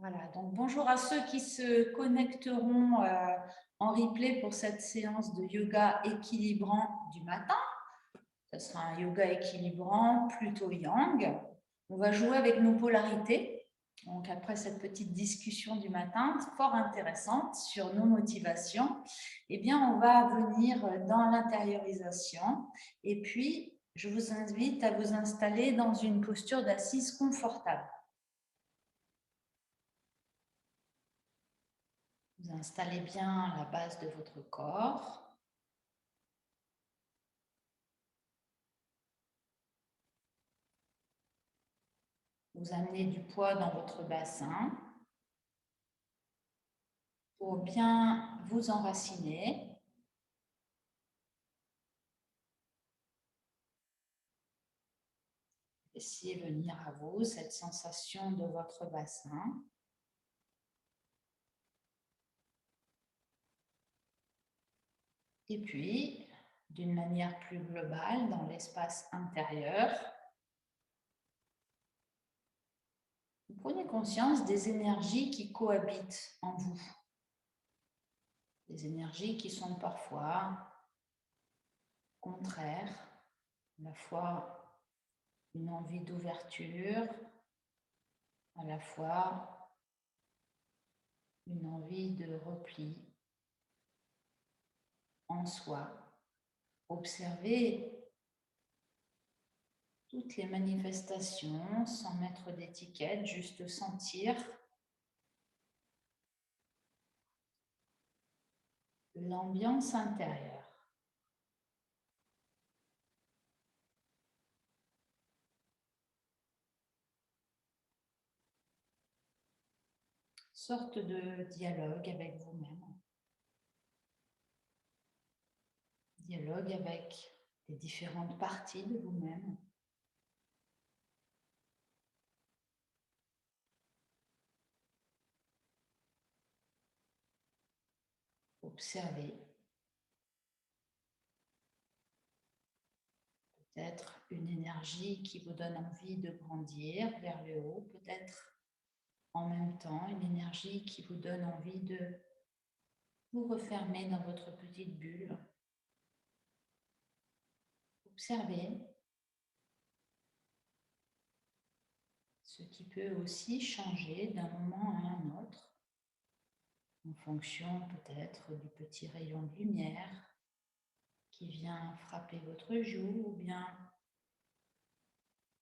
Voilà, donc bonjour à ceux qui se connecteront en replay pour cette séance de yoga équilibrant du matin. Ce sera un yoga équilibrant plutôt yang. On va jouer avec nos polarités. Donc après cette petite discussion du matin, fort intéressante sur nos motivations, eh bien on va venir dans l'intériorisation. Et puis, je vous invite à vous installer dans une posture d'assise confortable. Vous installez bien la base de votre corps. Vous amenez du poids dans votre bassin pour bien vous enraciner. Laissez venir à vous cette sensation de votre bassin. Et puis, d'une manière plus globale, dans l'espace intérieur, vous prenez conscience des énergies qui cohabitent en vous. Des énergies qui sont parfois contraires, à la fois une envie d'ouverture, à la fois une envie de repli en soi. Observez toutes les manifestations sans mettre d'étiquette, juste sentir l'ambiance intérieure. Sorte de dialogue avec vous-même. Dialogue avec les différentes parties de vous-même. Observez peut-être une énergie qui vous donne envie de grandir vers le haut, peut-être en même temps une énergie qui vous donne envie de vous refermer dans votre petite bulle. Observez ce qui peut aussi changer d'un moment à un autre, en fonction peut-être du petit rayon de lumière qui vient frapper votre joue ou bien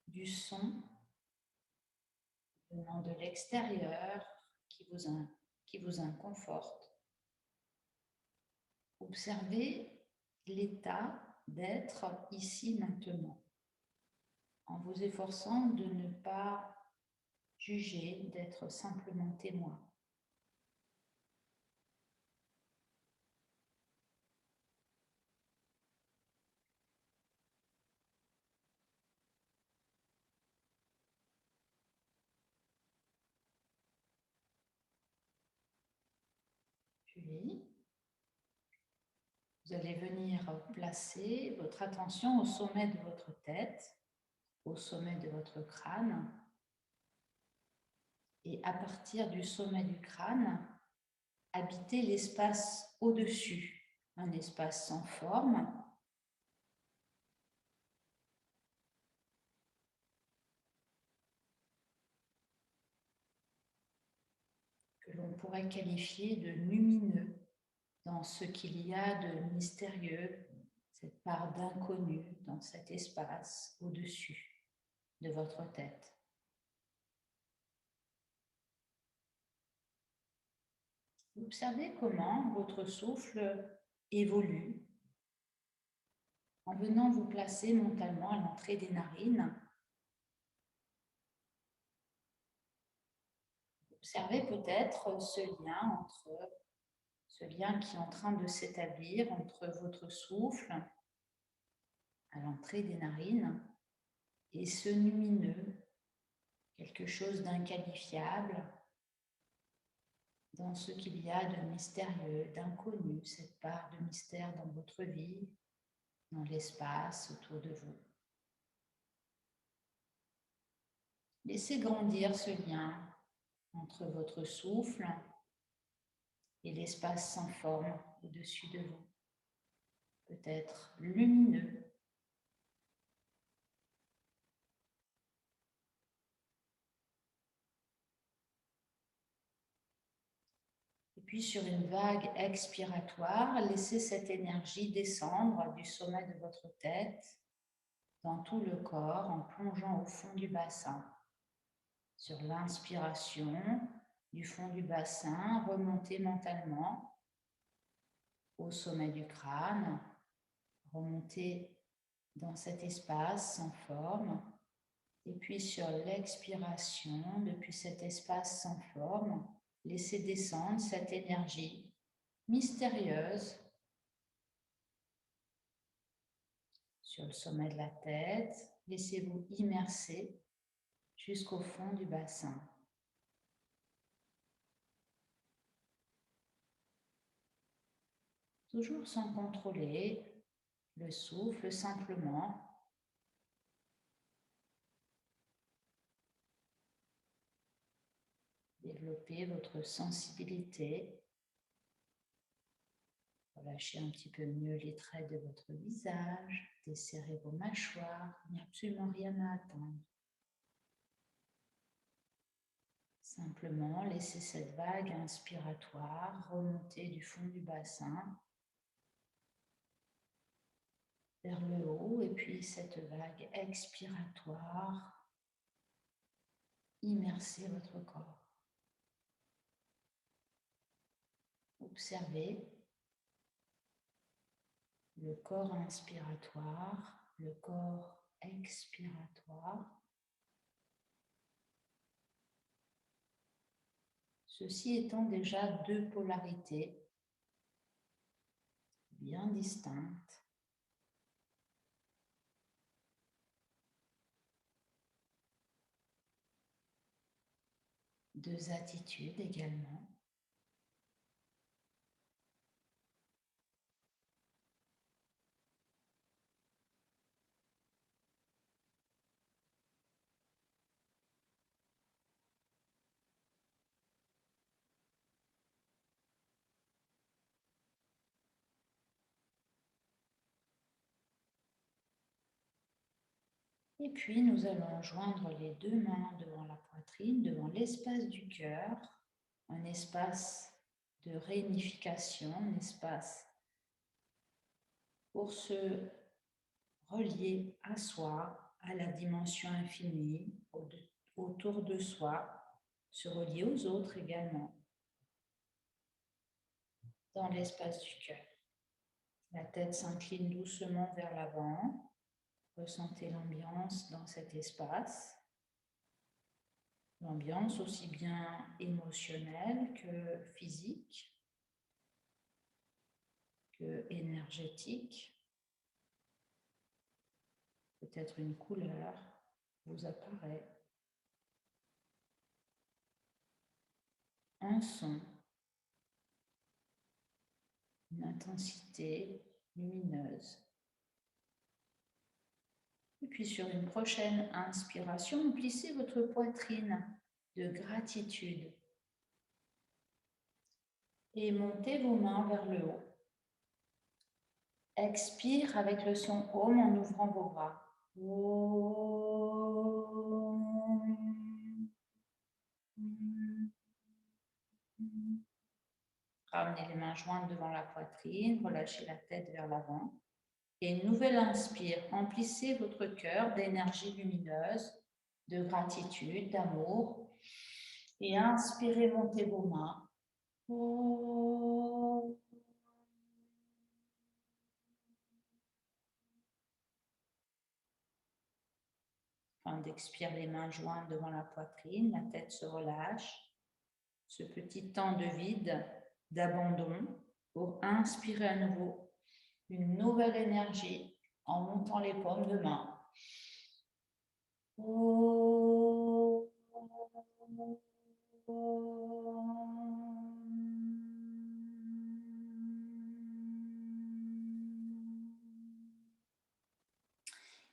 du son venant de l'extérieur qui vous inconforte. Observez l'état d'être ici maintenant, en vous efforçant de ne pas juger, d'être simplement témoin. Puis, vous allez venir placer votre attention au sommet de votre tête, au sommet de votre crâne. Et à partir du sommet du crâne, habiter l'espace au-dessus, un espace sans forme, que l'on pourrait qualifier de lumineux dans ce qu'il y a de mystérieux, cette part d'inconnu dans cet espace au-dessus de votre tête. Observez comment votre souffle évolue en venant vous placer mentalement à l'entrée des narines. Observez peut-être ce lien qui est en train de s'établir entre votre souffle à l'entrée des narines et ce lumineux, quelque chose d'inqualifiable dans ce qu'il y a de mystérieux, d'inconnu, cette part de mystère dans votre vie, dans l'espace autour de vous. Laissez grandir ce lien entre votre souffle et l'espace sans forme au-dessus de vous, peut-être lumineux. Et puis sur une vague expiratoire, laissez cette énergie descendre du sommet de votre tête dans tout le corps en plongeant au fond du bassin. Sur l'inspiration du fond du bassin, remontez mentalement au sommet du crâne, remontez dans cet espace sans forme. Et puis sur l'expiration, depuis cet espace sans forme, laissez descendre cette énergie mystérieuse sur le sommet de la tête. Laissez-vous immerser jusqu'au fond du bassin. Toujours sans contrôler le souffle, simplement développer votre sensibilité. Relâchez un petit peu mieux les traits de votre visage, desserrez vos mâchoires, il n'y a absolument rien à attendre. Simplement, laissez cette vague inspiratoire remonter du fond du bassin vers le haut et puis cette vague expiratoire immerser votre corps. Observez le corps inspiratoire, le corps expiratoire. Ceci étant déjà deux polarités bien distinctes. Deux attitudes également. Et puis, nous allons joindre les deux mains devant la poitrine, devant l'espace du cœur, un espace de réunification, un espace pour se relier à soi, à la dimension infinie, autour de soi, se relier aux autres également, dans l'espace du cœur. La tête s'incline doucement vers l'avant. Ressentez l'ambiance dans cet espace. L'ambiance aussi bien émotionnelle que physique, que énergétique. Peut-être une couleur vous apparaît. Un son, une intensité lumineuse. Et puis sur une prochaine inspiration, plissez votre poitrine de gratitude et montez vos mains vers le haut. Expire avec le son Om en ouvrant vos bras. Ramenez les mains jointes devant la poitrine, relâchez la tête vers l'avant. Et une nouvelle inspire, remplissez votre cœur d'énergie lumineuse, de gratitude, d'amour. Et inspirez, montez vos mains. Fin d'expire, les mains jointes devant la poitrine, la tête se relâche. Ce petit temps de vide, d'abandon, pour inspirer à nouveau une nouvelle énergie en montant les paumes de main.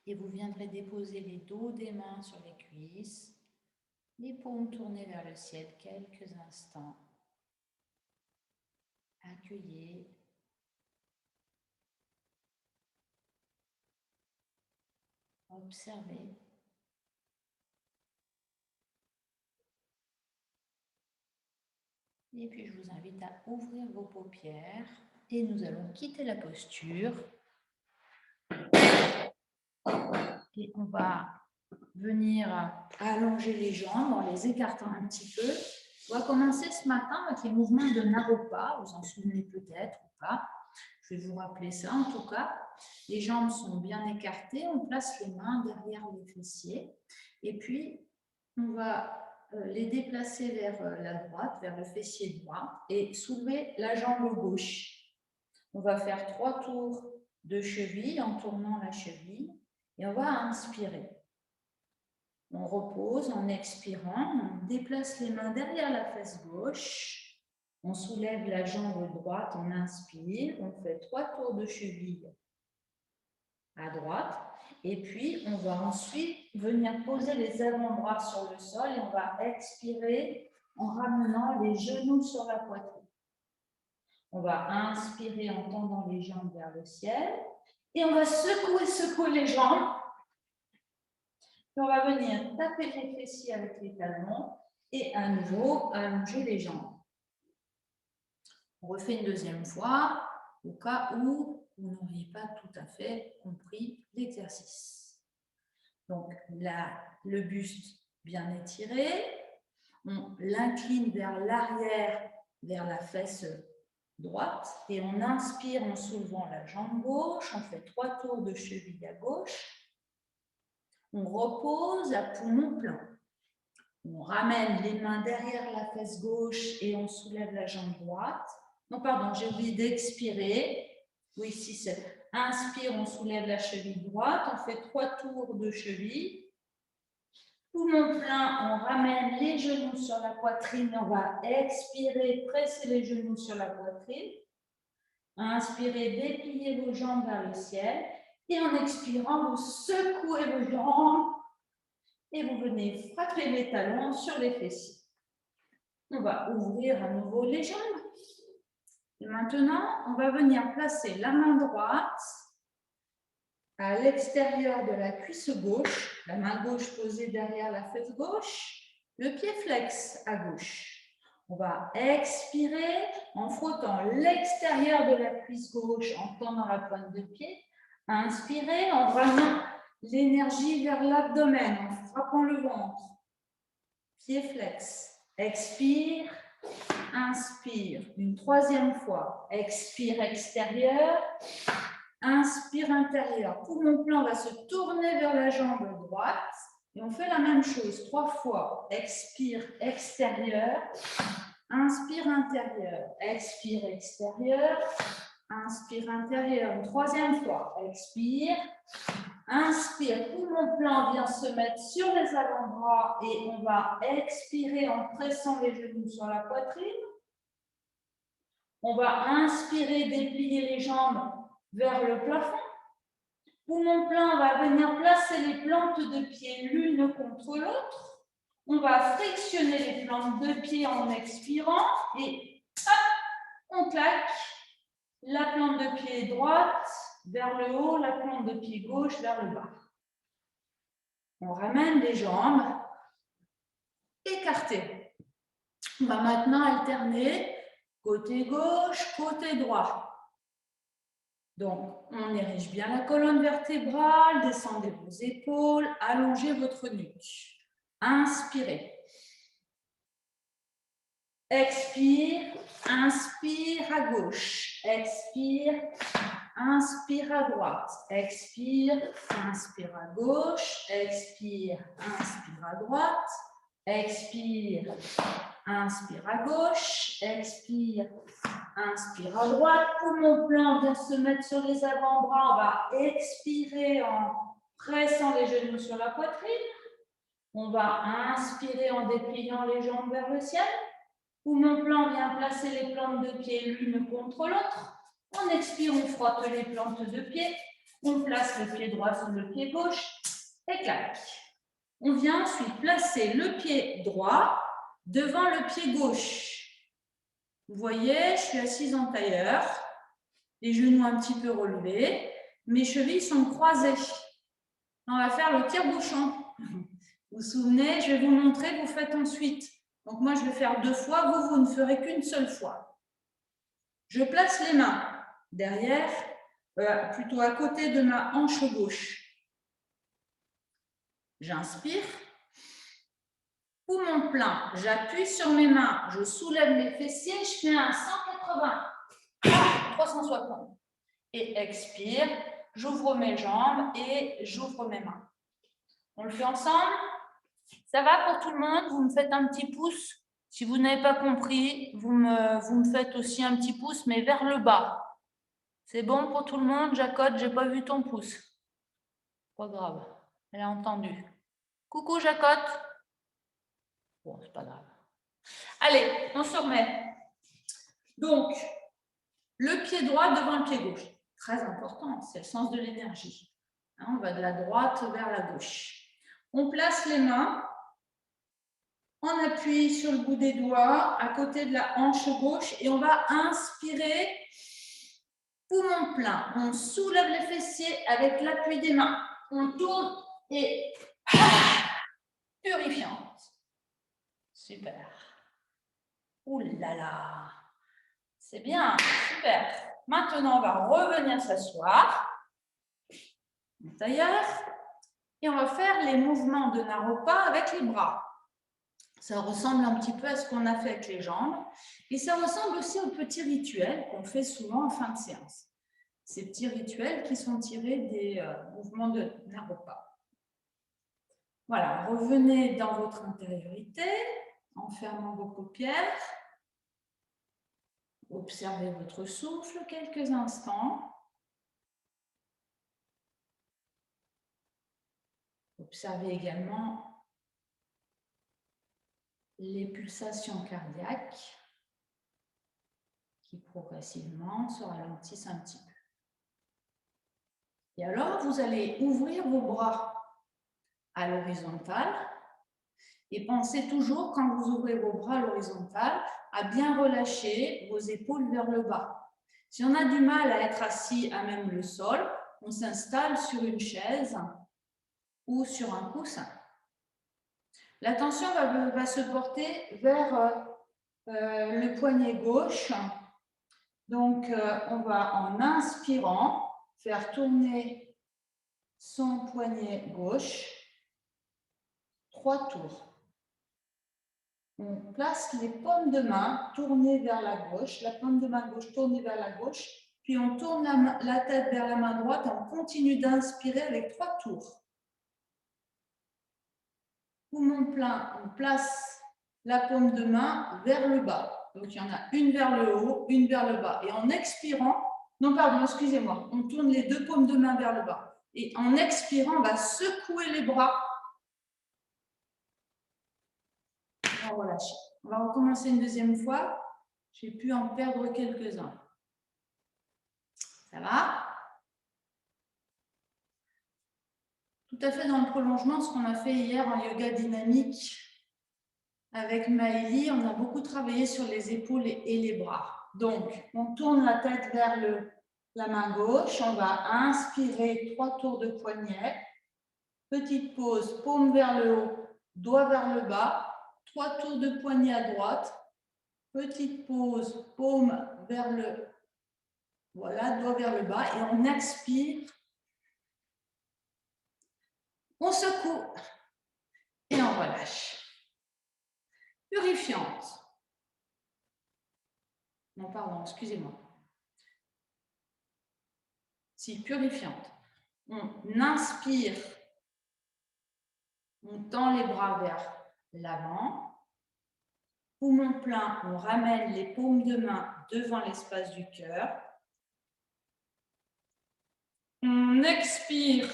Et vous viendrez déposer les dos des mains sur les cuisses. Les paumes tournées vers le ciel quelques instants. Accueillez. Observez. Et puis, je vous invite à ouvrir vos paupières et nous allons quitter la posture. Et on va venir allonger les jambes en les écartant un petit peu. On va commencer ce matin avec les mouvements de Naropa. Vous en souvenez peut-être ou pas. Je vais vous rappeler ça en tout cas. Les jambes sont bien écartées. On place les mains derrière les fessiers. Et puis, on va les déplacer vers la droite, vers le fessier droit et soulever la jambe gauche. On va faire 3 tours de cheville en tournant la cheville et on va inspirer. On repose en expirant, on déplace les mains derrière la fesse gauche, on soulève la jambe droite, on inspire, on fait 3 tours de cheville à droite. Et puis, on va ensuite venir poser les avant-bras sur le sol et on va expirer en ramenant les genoux sur la poitrine. On va inspirer en tendant les jambes vers le ciel et on va secouer les jambes. Et on va venir taper les fessiers avec les talons et à nouveau allonger les jambes. On refait une deuxième fois au cas où vous n'auriez pas tout à fait compris l'exercice. Donc là, le buste bien étiré, on l'incline vers l'arrière, vers la fesse droite et on inspire en soulevant la jambe gauche, on fait 3 tours de cheville à gauche, on repose à poumon plein. On ramène les mains derrière la fesse gauche et on soulève la jambe droite. Non, pardon, j'ai oublié d'expirer. Oui, si c'est inspire, on soulève la cheville droite. On fait 3 tours de cheville. Poumon plein, on ramène les genoux sur la poitrine. On va expirer, presser les genoux sur la poitrine. Inspirez, dépliez vos jambes vers le ciel. Et en expirant, vous secouez vos jambes. Et vous venez frapper les talons sur les fessiers. On va ouvrir à nouveau les jambes. Et maintenant, on va venir placer la main droite à l'extérieur de la cuisse gauche, la main gauche posée derrière la fesse gauche, le pied flex à gauche. On va expirer en frottant l'extérieur de la cuisse gauche en tendant la pointe de pied. Inspirez en ramenant l'énergie vers l'abdomen, en frappant le ventre. Pied flex. Expire. Inspire. Une troisième fois. Expire extérieur. Inspire intérieur. Poumon plein va se tourner vers la jambe droite. Et on fait la même chose 3 fois. Expire extérieur. Inspire intérieur. Expire extérieur. Inspire intérieur. Une troisième fois. Expire. Inspire, poumon plein vient se mettre sur les avant-bras et on va expirer en pressant les genoux sur la poitrine. On va inspirer, déplier les jambes vers le plafond. Poumon plein, on va venir placer les plantes de pied l'une contre l'autre. On va frictionner les plantes de pied en expirant et hop, on claque la plante de pied droite vers le haut, la plante de pied gauche vers le bas. On ramène les jambes écartées. On va maintenant alterner côté gauche, côté droit. Donc, on érige bien la colonne vertébrale, descendez vos épaules, allongez votre nuque. Inspirez. Expire, inspire à gauche. Expire, inspire à droite. Expire, inspire à gauche. Expire, inspire à droite. Expire, inspire à gauche. Expire, inspire à droite. Poumon plein vient se mettre sur les avant-bras. On va expirer en pressant les genoux sur la poitrine. On va inspirer en dépliant les jambes vers le ciel. Poumon plein vient placer les plantes de pied l'une contre l'autre. On expire, on frotte les plantes de pied. On place le pied droit sur le pied gauche et claque. On vient ensuite placer le pied droit devant le pied gauche. Vous voyez, je suis assise en tailleur, les genoux un petit peu relevés, mes chevilles sont croisées. On va faire le tire-bouchon. Vous vous souvenez, je vais vous montrer, vous faites ensuite. Donc moi, je vais faire 2 fois, vous ne ferez qu'une seule fois. Je place les mains derrière, plutôt à côté de ma hanche gauche. J'inspire. Poumon plein, j'appuie sur mes mains, je soulève les fessiers, je fais un 180, 360. Et expire, j'ouvre mes jambes et j'ouvre mes mains. On le fait ensemble? Ça va pour tout le monde? Vous me faites un petit pouce. Si vous n'avez pas compris, vous me faites aussi un petit pouce, mais vers le bas. C'est bon pour tout le monde? Jacotte, j'ai pas vu ton pouce. Pas grave, elle a entendu. Coucou Jacotte. Bon, c'est pas grave. Allez, on se remet. Donc, le pied droit devant le pied gauche. Très important, c'est le sens de l'énergie. On va de la droite vers la gauche. On place les mains en appui sur le bout des doigts, à côté de la hanche gauche, et on va inspirer, poumon plein. On soulève les fessiers avec l'appui des mains. On tourne et purifiante. Super. Ouh là là. C'est bien, super. Maintenant, on va revenir s'asseoir en tailleur et on va faire les mouvements de Naropa avec les bras. Ça ressemble un petit peu à ce qu'on a fait avec les jambes et ça ressemble aussi aux petits rituels qu'on fait souvent en fin de séance. Ces petits rituels qui sont tirés des mouvements de Naropa. Voilà, revenez dans votre intériorité en fermant vos paupières. Observez votre souffle quelques instants. Observez également les pulsations cardiaques qui progressivement se ralentissent un petit peu. Et alors, vous allez ouvrir vos bras à l'horizontale et pensez toujours, quand vous ouvrez vos bras à l'horizontale, à bien relâcher vos épaules vers le bas. Si on a du mal à être assis à même le sol, on s'installe sur une chaise ou sur un coussin. L'attention va se porter vers le poignet gauche. Donc, on va en inspirant faire tourner son poignet gauche 3 tours. On place les paumes de main tournées vers la gauche, la paume de main gauche tournée vers la gauche, puis on tourne la tête vers la main droite et on continue d'inspirer avec 3 tours. Poumon plein, on place la paume de main vers le bas. Donc, il y en a une vers le haut, une vers le bas. Et en expirant, non, pardon, excusez-moi, on tourne les 2 paumes de main vers le bas. Et en expirant, on va secouer les bras. On va relâcher. On va recommencer une deuxième fois. J'ai pu en perdre quelques-uns. Ça va? Tout à fait dans le prolongement, ce qu'on a fait hier en yoga dynamique avec Maëlie, on a beaucoup travaillé sur les épaules et les bras. Donc, on tourne la tête vers la main gauche. On va inspirer 3 tours de poignet. Petite pause, paume vers le haut, doigt vers le bas. 3 tours de poignet à droite. Petite pause, paume vers le... Voilà, doigt vers le bas. Et on expire. On secoue. Et on relâche. Purifiante. Non, pardon, excusez-moi. Si, purifiante. On inspire. On tend les bras vers l'avant. Poumon plein, on ramène les paumes de main devant l'espace du cœur. On expire,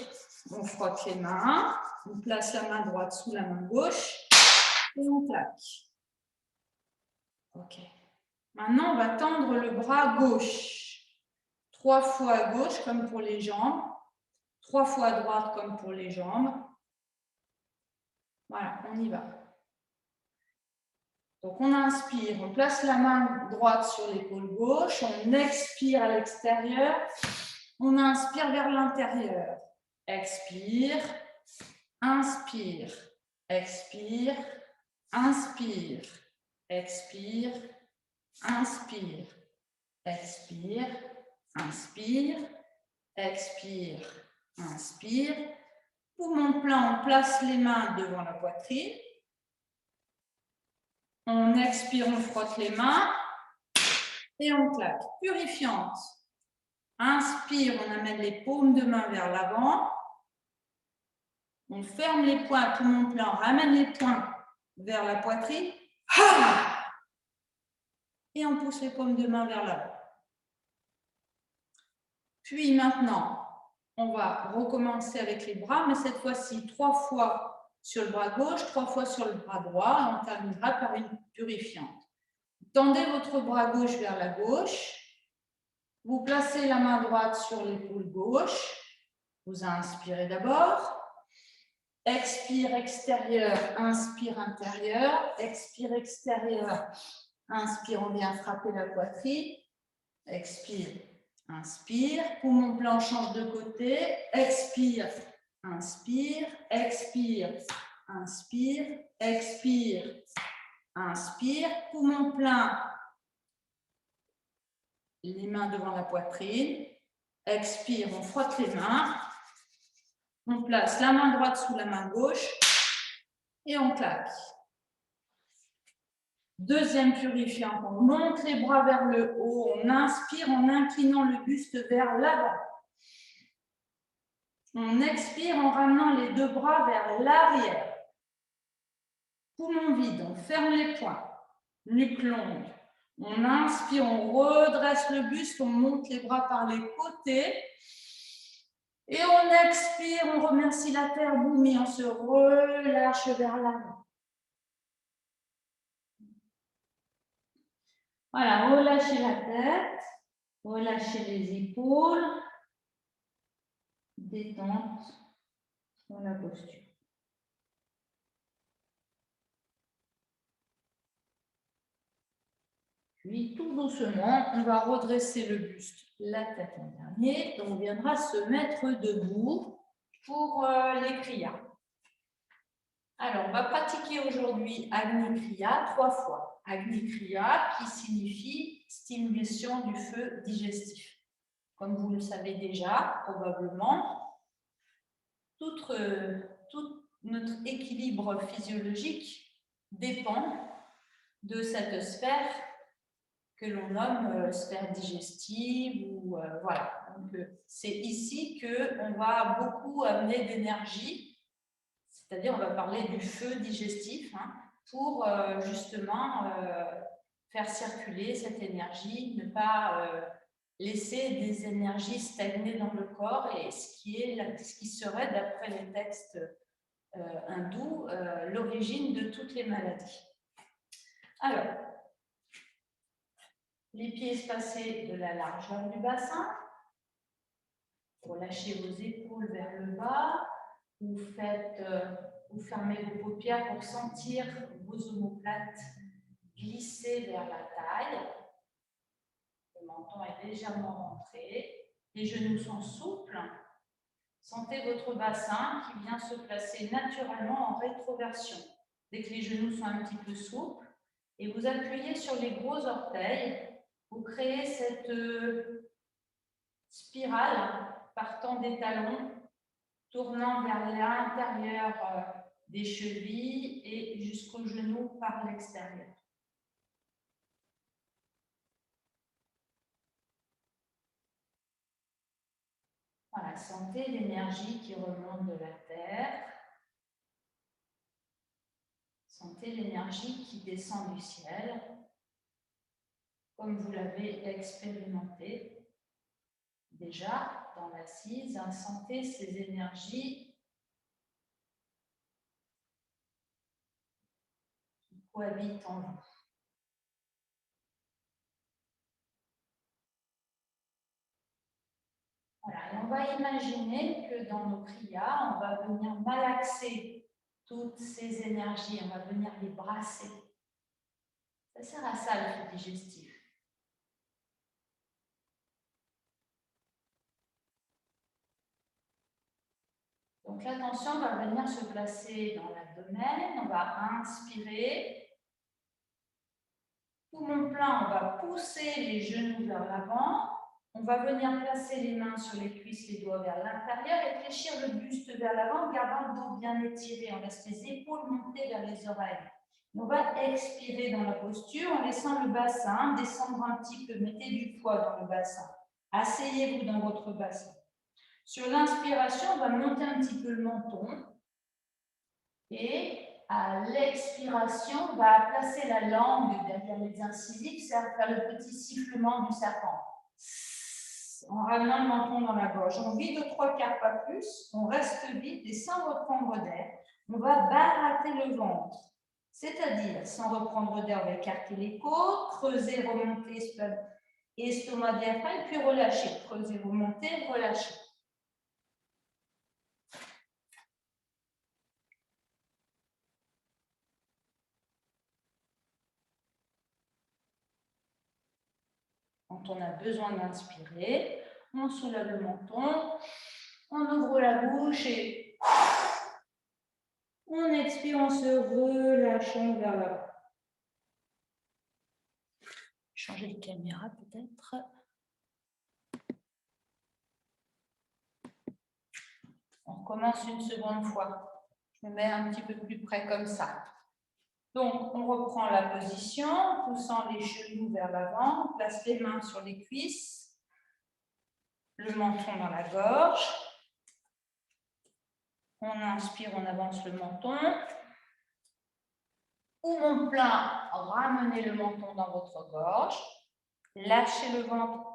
on frotte les mains. On place la main droite sous la main gauche et on claque. Ok. Maintenant, on va tendre le bras gauche. 3 fois à gauche comme pour les jambes. 3 fois à droite comme pour les jambes. Voilà, on y va. Donc, on inspire, on place la main droite sur l'épaule gauche, on expire à l'extérieur, on inspire vers l'intérieur. Expire, inspire, expire, inspire, expire, inspire, expire, inspire, expire, inspire. Poumon plein, on place les mains devant la poitrine. On expire, on frotte les mains et on claque. Purifiante. Inspire, on amène les paumes de main vers l'avant. On ferme les poings, poumon plein, on ramène les poings vers la poitrine. Et on pousse les paumes de main vers l'avant. Puis maintenant, on va recommencer avec les bras, mais cette fois-ci 3 fois sur le bras gauche, 3 fois sur le bras droit, et on terminera par une purifiante. Tendez votre bras gauche vers la gauche. Vous placez la main droite sur l'épaule gauche. Vous inspirez d'abord. Expire extérieur, inspire intérieur. Expire extérieur, inspire, on vient frapper la poitrine. Expire, inspire. Poumon plein, change de côté. Expire, inspire, expire, inspire, expire, inspire. Poumon plein. Les mains devant la poitrine. Expire, on frotte les mains. On place la main droite sous la main gauche et on claque. Deuxième purifiant, on monte les bras vers le haut, on inspire en inclinant le buste vers l'avant. On expire en ramenant les deux bras vers l'arrière. Poumon vide, on ferme les poings, nuque longue. On inspire, on redresse le buste, on monte les bras par les côtés. Et on expire, on remercie la terre, boum, et on se relâche vers l'avant. Voilà, relâchez la tête, relâchez les épaules, détente dans la posture. Puis, tout doucement, on va redresser le buste, la tête en dernier, et on viendra se mettre debout pour les kriyas. Alors, on va pratiquer aujourd'hui Agni Kriya 3 fois. Agni Kriya qui signifie stimulation du feu digestif. Comme vous le savez déjà, probablement, tout notre équilibre physiologique dépend de cette sphère que l'on nomme sphère digestive. Voilà. C'est ici qu'on va beaucoup amener d'énergie. C'est-à-dire, on va parler du feu digestif pour justement faire circuler cette énergie, ne pas laisser des énergies stagner dans le corps, et ce qui serait, d'après les textes hindous, l'origine de toutes les maladies. Alors, les pieds espacés de la largeur du bassin. Relâchez vos épaules vers le bas. Vous fermez vos paupières pour sentir vos omoplates glisser vers la taille. Le menton est légèrement rentré. Les genoux sont souples. Sentez votre bassin qui vient se placer naturellement en rétroversion. Dès que les genoux sont un petit peu souples, et vous appuyez sur les gros orteils, vous créez cette spirale partant des talons, tournant vers l'intérieur des chevilles et jusqu'aux genoux par l'extérieur. Voilà, sentez l'énergie qui remonte de la terre. Sentez l'énergie qui descend du ciel, comme vous l'avez expérimenté déjà dans l'assise. Sentez ces énergies qui cohabitent en vous. Voilà, et on va imaginer que dans nos kriyas, on va venir malaxer toutes ces énergies, on va venir les brasser. Ça sert à ça, le flux digestif. Donc l'attention va venir se placer dans l'abdomen, on va inspirer. Tout mon plein, on va pousser les genoux vers l'avant. On va venir placer les mains sur les cuisses, les doigts vers l'intérieur et fléchir le buste vers l'avant en gardant le dos bien étiré. On laisse les épaules monter vers les oreilles. On va expirer dans la posture en laissant le bassin descendre un petit peu. Mettez du poids dans le bassin. Asseyez-vous dans votre bassin. Sur l'inspiration, on va monter un petit peu le menton. Et à l'expiration, on va placer la langue derrière les incisives, ça va faire le petit sifflement du serpent. En ramenant le menton dans la gorge. On vide aux 3/4, pas plus. On reste vide et sans reprendre d'air, on va baratter le ventre. C'est-à-dire, sans reprendre d'air, on va écarter les côtes, creuser, remonter, estomac, diaphragme, puis relâcher. Creuser, remonter, relâcher. Quand on a besoin d'inspirer, on soulève le menton, on ouvre la bouche et on expire en se relâchant vers l'avant. Changer de caméra peut-être. On recommence une seconde fois. Je me mets un petit peu plus près comme ça. Donc, on reprend la position, poussant les genoux vers l'avant, on place les mains sur les cuisses, le menton dans la gorge. On inspire, on avance le menton. Poumon plein, ramenez le menton dans votre gorge. Lâchez le ventre.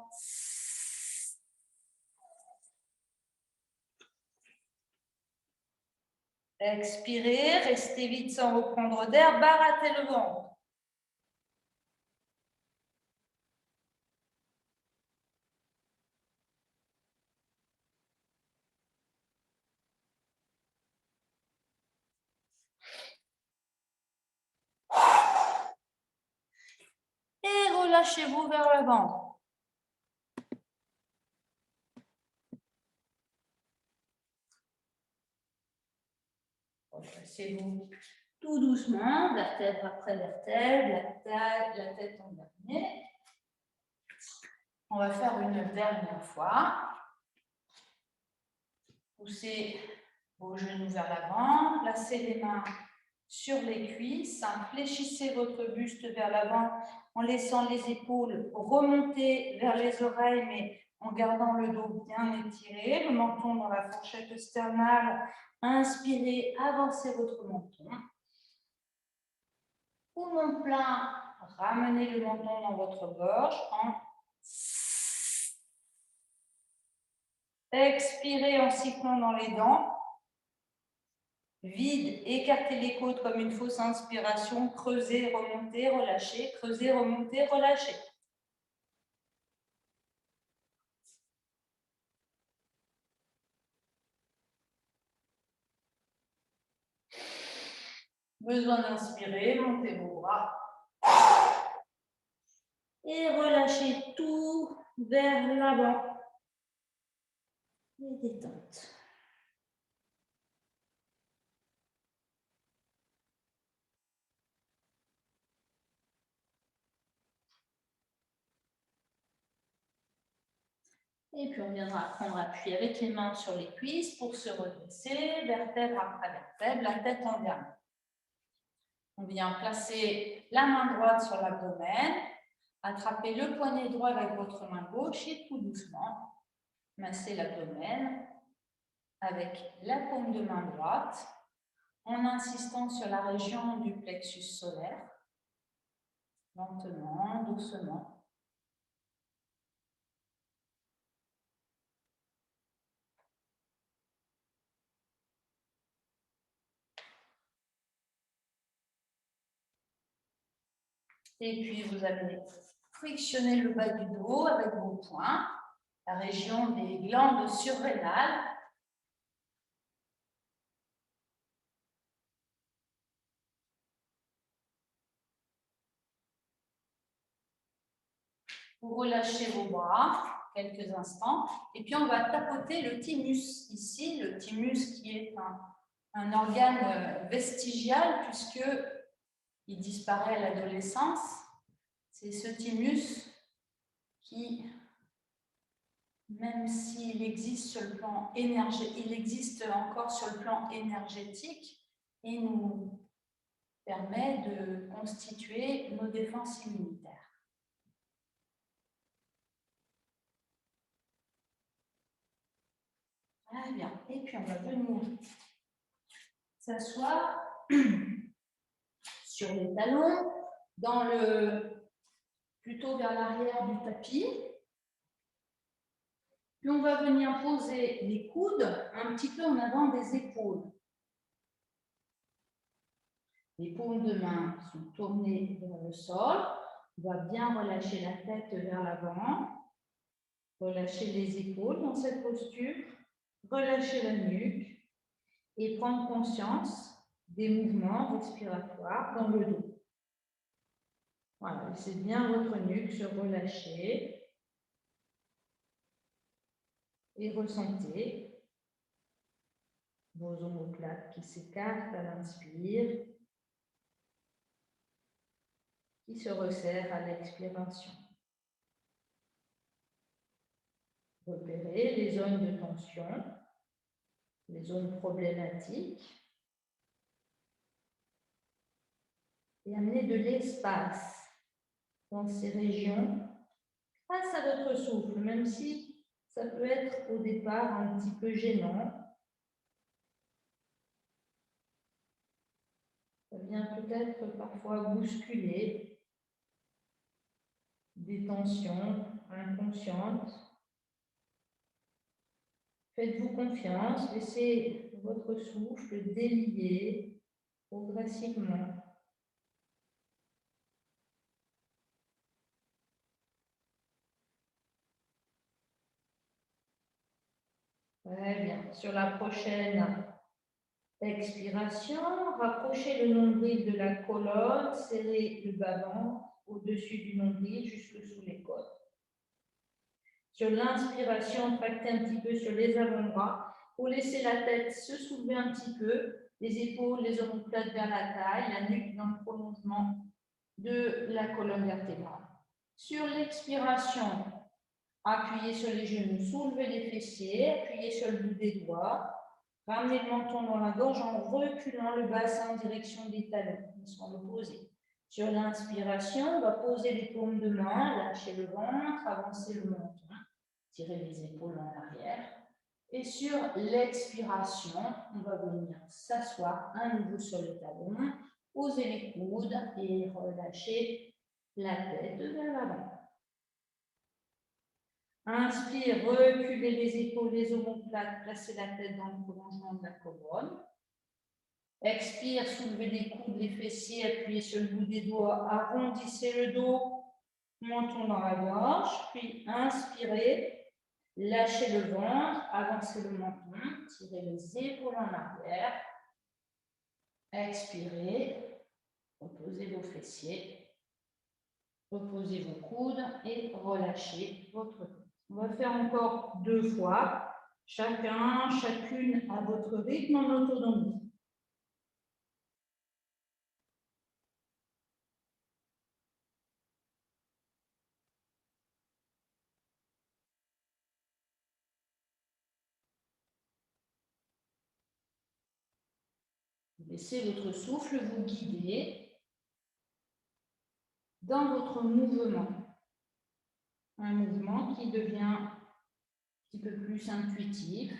Expirez, restez vite sans reprendre d'air, barattez le ventre. Et relâchez-vous vers l'avant. Replacez-vous tout doucement, vertèbre après vertèbre, la tête en dernier. On va faire une dernière fois. Poussez vos genoux vers l'avant, placez les mains sur les cuisses, fléchissez votre buste vers l'avant en laissant les épaules remonter vers les oreilles, mais en gardant le dos bien étiré, le menton dans la fourchette sternale. Inspirez, avancez votre menton. Poumon plein, ramenez le menton dans votre gorge en expirez en sifflant dans les dents. Vide, écartez les côtes comme une fausse inspiration, creusez, remontez, relâchez, creusez, remontez, relâchez. Besoin d'inspirer, montez vos bras. Et relâchez tout vers l'avant. Et détente. Et puis on viendra prendre appui avec les mains sur les cuisses pour se redresser, vertèbre après vertèbre, la tête en dernier. On vient placer la main droite sur l'abdomen, attrapez le poignet droit avec votre main gauche et tout doucement, massez l'abdomen avec la paume de main droite en insistant sur la région du plexus solaire, lentement, doucement. Et puis, vous allez frictionner le bas du dos avec vos poings, la région des glandes surrénales. Vous relâchez vos bras quelques instants. Et puis, on va tapoter le thymus. Ici, le thymus qui est un organe vestigial puisqu'il disparaît à l'adolescence. C'est ce thymus qui, même s'il existe sur le plan énergétique, il existe encore sur le plan énergétique et nous permet de constituer nos défenses immunitaires. Très bien. Et puis on va venir s'asseoir sur les talons, plutôt vers l'arrière du tapis. Puis on va venir poser les coudes un petit peu en avant des épaules. Les paumes de main sont tournées vers le sol. On va bien relâcher la tête vers l'avant. Relâcher les épaules dans cette posture. Relâcher la nuque et prendre conscience des mouvements respiratoires dans le dos. Voilà, laissez bien votre nuque se relâcher et ressentez vos omoplates qui s'écartent à l'inspire, qui se resserrent à l'expiration. Repérez les zones de tension, les zones problématiques et amenez de l'espace dans ces régions grâce à votre souffle, même si ça peut être au départ un petit peu gênant. Ça vient peut-être parfois bousculer des tensions inconscientes. Faites-vous confiance, laissez votre souffle délier progressivement. Très bien. Sur la prochaine expiration, rapprochez le nombril de la colonne, serrez le bas-ventre au-dessus du nombril jusque sous les côtes. Sur l'inspiration, tractez un petit peu sur les avant-bras pour laisser la tête se soulever un petit peu, les épaules, les omoplates vers la taille, la nuque dans le prolongement de la colonne vertébrale. Sur l'expiration, appuyez sur les genoux, soulevez les fessiers, appuyez sur le bout des doigts, ramenez le menton dans la gorge en reculant le bassin en direction des talons, ils sont opposés. Sur l'inspiration, on va poser les paumes de main, lâcher le ventre, avancer le menton, tirer les épaules en arrière. Et sur l'expiration, on va venir s'asseoir à nouveau sur les talons, poser les coudes et relâcher la tête vers l'avant. Inspire, reculez les épaules, les omoplates, placez la tête dans le prolongement de la colonne. Expire, soulevez les coudes, les fessiers, appuyez sur le bout des doigts, arrondissez le dos, menton dans la gorge, puis inspirez, lâchez le ventre, avancez le menton, tirez les épaules en arrière. Expirez, reposez vos fessiers, reposez vos coudes et relâchez votre tête. On va faire encore 2 fois, chacune à votre rythme en autonomie. Laissez votre souffle vous guider dans votre mouvement. Un mouvement qui devient un petit peu plus intuitif.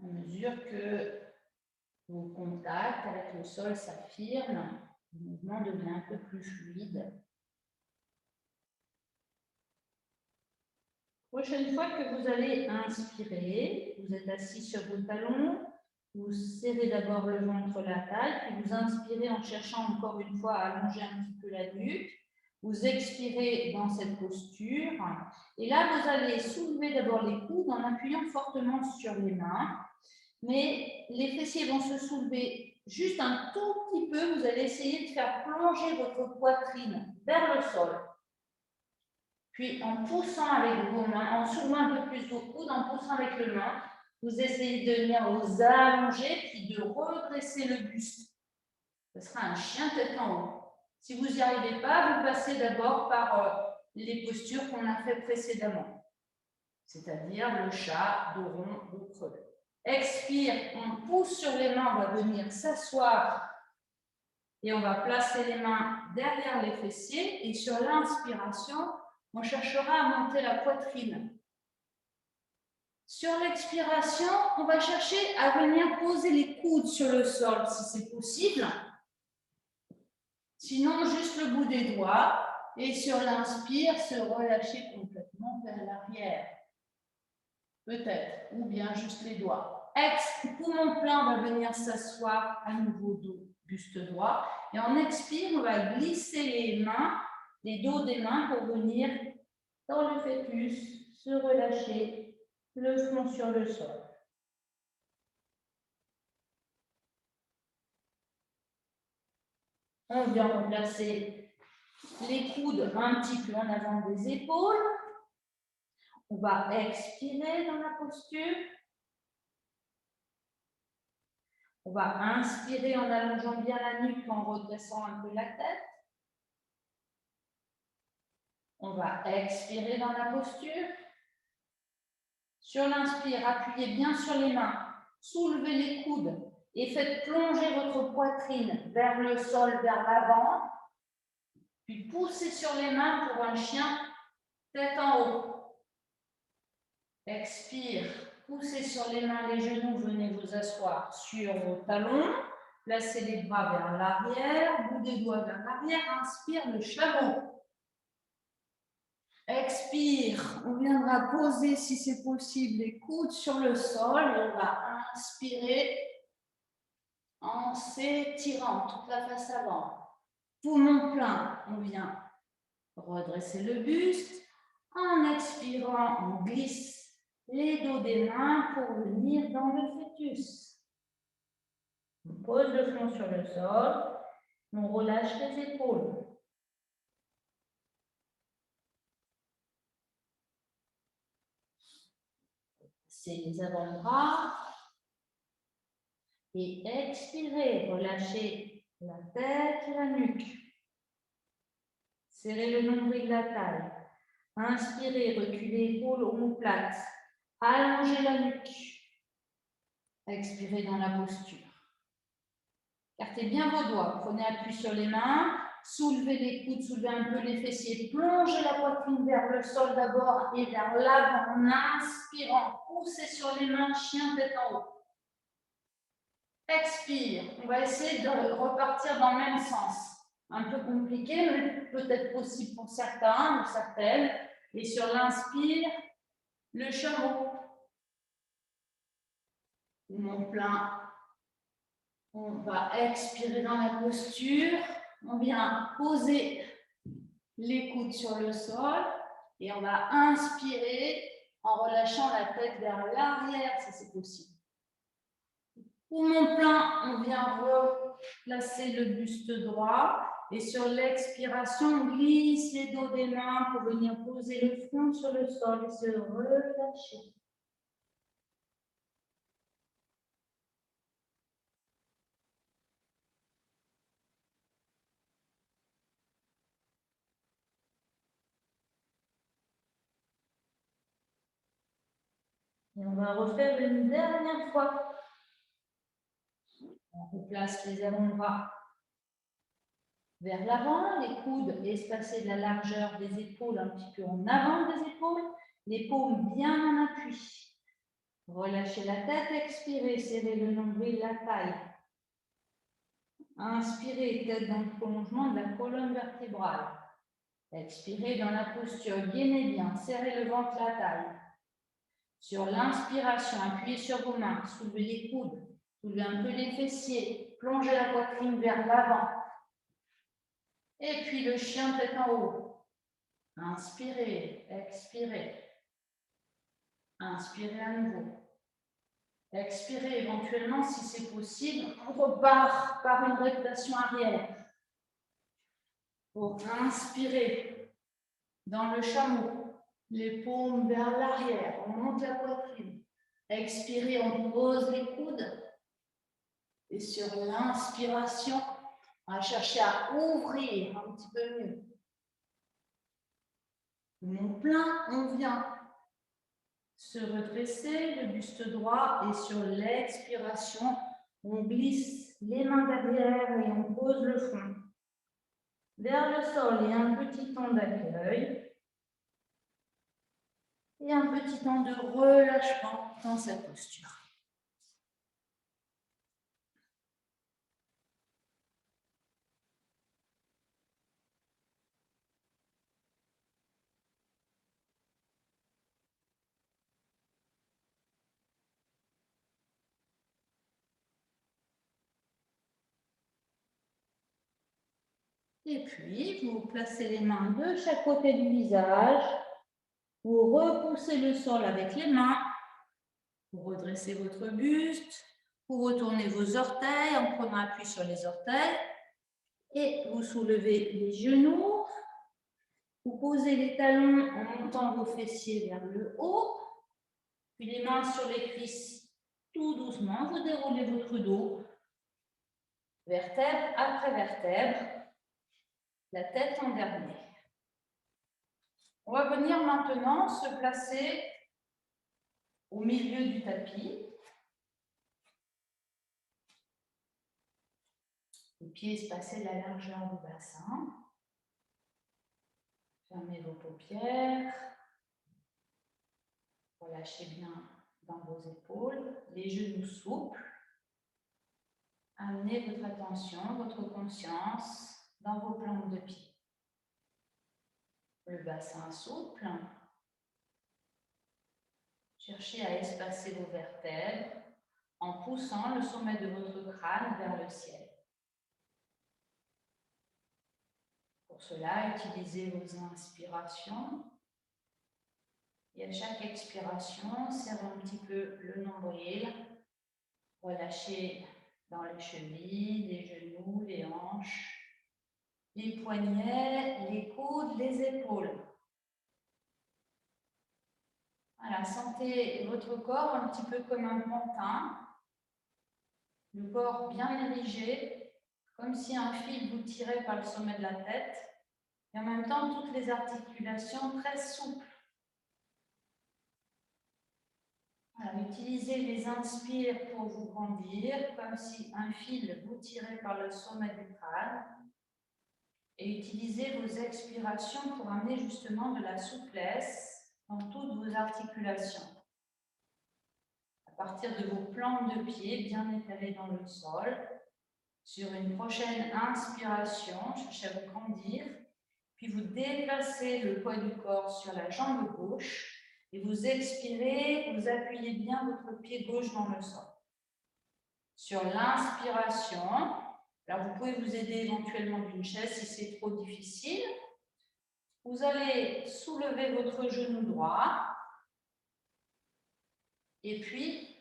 À mesure que vos contacts avec le sol s'affirment, le mouvement devient un peu plus fluide. Prochaine fois que vous allez inspirer, vous êtes assis sur vos talons, vous serrez d'abord le ventre, la taille, puis vous inspirez en cherchant encore une fois à allonger un petit peu la nuque. Vous expirez dans cette posture et là, vous allez soulever d'abord les coudes en appuyant fortement sur les mains. Mais les fessiers vont se soulever juste un tout petit peu. Vous allez essayer de faire plonger votre poitrine vers le sol. Puis en poussant avec vos mains, en soulevant un peu plus vos coudes, en poussant avec les mains, vous essayez de venir vous allonger puis de redresser le buste. Ce sera un chien tête en haut. Si vous n'y arrivez pas, vous passez d'abord par les postures qu'on a fait précédemment, c'est-à-dire le chat, dos rond, dos creux. Expire, on pousse sur les mains, on va venir s'asseoir et on va placer les mains derrière les fessiers et sur l'inspiration, on cherchera à monter la poitrine. Sur l'expiration, on va chercher à venir poser les coudes sur le sol si c'est possible. Sinon, juste le bout des doigts et sur l'inspire, se relâcher complètement vers l'arrière. Peut-être, ou bien juste les doigts. Poumon plein, on va venir s'asseoir à nouveau dos, buste droit. Et en expire, on va glisser les mains, les dos des mains pour venir dans le fœtus, se relâcher, le front sur le sol. On vient replacer les coudes un petit peu en avant des épaules. On va expirer dans la posture. On va inspirer en allongeant bien la nuque, en redressant un peu la tête. On va expirer dans la posture. Sur l'inspire, appuyez bien sur les mains, soulevez les coudes et faites plonger votre poitrine vers le sol, vers l'avant. Puis poussez sur les mains pour un chien tête en haut. Expire, poussez sur les mains, les genoux, venez vous asseoir sur vos talons. Placez les bras vers l'arrière, bout des doigts vers l'arrière. Inspire, le chameau. Expire, on viendra poser, si c'est possible, les coudes sur le sol. Et on va inspirer en s'étirant toute la face avant. Poumon plein, on vient redresser le buste. En expirant, on glisse les dos des mains pour venir dans le fœtus. On pose le front sur le sol, on relâche les épaules. C'est les avant-bras. Et expirez, relâchez la tête et la nuque. Serrez le nombril de la taille. Inspirez, reculez épaules, omoplates. Allongez la nuque. Expirez dans la posture. Écartez bien vos doigts. Prenez appui sur les mains. Soulevez les coudes, soulevez un peu les fessiers. Plongez la poitrine vers le sol d'abord et vers l'avant en inspirant. Poussez sur les mains, chien tête en haut. Expire. On va essayer de repartir dans le même sens. Un peu compliqué, mais peut-être possible pour certains ou certaines. Et sur l'inspire, le chameau. Poumon plein. On va expirer dans la posture. On vient poser les coudes sur le sol. Et on va inspirer en relâchant la tête vers l'arrière si c'est possible. Poumon plein, on vient replacer le buste droit. Et sur l'expiration, on glisse les dos des mains pour venir poser le front sur le sol et se relâcher. Et on va refaire une dernière fois. On replace les avant-bras vers l'avant, les coudes espacés de la largeur des épaules, un petit peu en avant des épaules, les paumes bien en appui. Relâchez la tête, expirez, serrez le nombril, la taille. Inspirez, tête dans le prolongement de la colonne vertébrale. Expirez dans la posture, gainez bien, serrez le ventre, la taille. Sur l'inspiration, appuyez sur vos mains, soulevez les coudes, soulevez un peu les fessiers, plongez la poitrine vers l'avant. Et puis le chien tête en haut. Inspirez, expirez. Inspirez à nouveau. Expirez éventuellement si c'est possible. On repart par une rotation arrière. Pour inspirer dans le chameau, les paumes vers l'arrière, on monte la poitrine. Expirez, on pose les coudes. Et sur l'inspiration, on va chercher à ouvrir un petit peu mieux. Mon plein, on vient se redresser, le buste droit, et sur l'expiration, on glisse les mains derrière et on pose le front vers le sol et un petit temps d'accueil et un petit temps de relâchement dans cette posture. Et puis, vous placez les mains de chaque côté du visage. Vous repoussez le sol avec les mains. Vous redressez votre buste. Vous retournez vos orteils en prenant appui sur les orteils. Et vous soulevez les genoux. Vous posez les talons en montant vos fessiers vers le haut. Puis les mains sur les cuisses tout doucement. Vous déroulez votre dos. Vertèbre après vertèbre. La tête en dernier. On va venir maintenant se placer au milieu du tapis. Les pieds espacés de la largeur du bassin. Fermez vos paupières. Relâchez bien dans vos épaules. Les genoux souples. Amenez votre attention, votre conscience dans vos plantes de pied. Le bassin souple. Cherchez à espacer vos vertèbres en poussant le sommet de votre crâne vers le ciel. Pour cela, utilisez vos inspirations et à chaque expiration, serrez un petit peu le nombril, relâchez dans les chevilles, les genoux, les hanches, les poignets, les coudes, les épaules. Voilà, sentez votre corps un petit peu comme un pantin, le corps bien érigé, comme si un fil vous tirait par le sommet de la tête, et en même temps toutes les articulations très souples. Voilà, utilisez les inspires pour vous grandir, comme si un fil vous tirait par le sommet du crâne. Et utilisez vos expirations pour amener justement de la souplesse dans toutes vos articulations. À partir de vos plantes de pied bien étalées dans le sol, sur une prochaine inspiration, cherchez à vous grandir, puis vous déplacez le poids du corps sur la jambe gauche et vous expirez, vous appuyez bien votre pied gauche dans le sol. Sur l'inspiration, alors vous pouvez vous aider éventuellement d'une chaise si c'est trop difficile. Vous allez soulever votre genou droit. Et puis,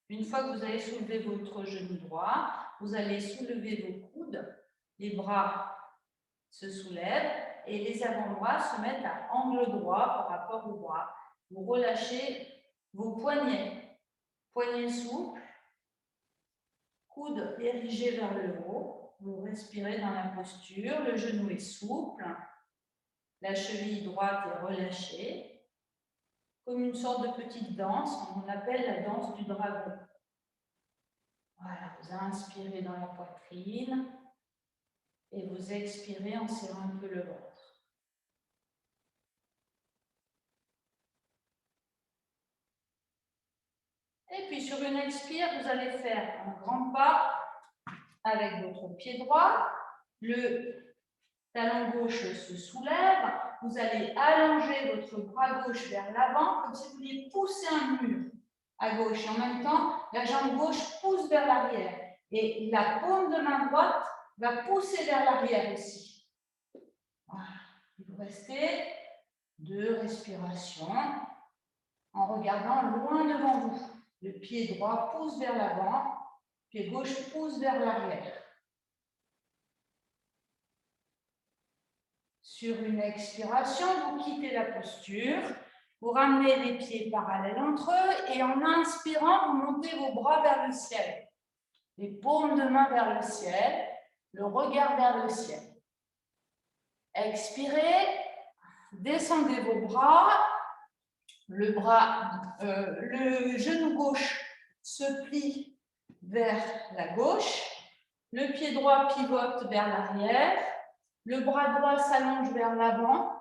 une fois que vous avez soulevé votre genou droit, vous allez soulever vos coudes. Les bras se soulèvent et les avant-bras se mettent à angle droit par rapport au bras. Vous relâchez vos poignets. Poignets souples. Coude érigé vers le haut, vous respirez dans la posture, le genou est souple, la cheville droite est relâchée, comme une sorte de petite danse, on l'appelle la danse du dragon. Voilà, vous inspirez dans la poitrine et vous expirez en serrant un peu le ventre. Et puis sur une expire, vous allez faire un grand pas avec votre pied droit, le talon gauche se soulève, vous allez allonger votre bras gauche vers l'avant, comme si vous vouliez pousser un mur à gauche. Et en même temps, la jambe gauche pousse vers l'arrière. Et la paume de main droite va pousser vers l'arrière aussi. Voilà. Vous restez 2 respirations en regardant loin devant vous. Le pied droit pousse vers l'avant, le pied gauche pousse vers l'arrière. Sur une expiration, vous quittez la posture, vous ramenez les pieds parallèles entre eux et en inspirant, vous montez vos bras vers le ciel. Les paumes de main vers le ciel, le regard vers le ciel. Expirez, descendez vos bras, le genou gauche se plie vers la gauche, le pied droit pivote vers l'arrière, le bras droit s'allonge vers l'avant,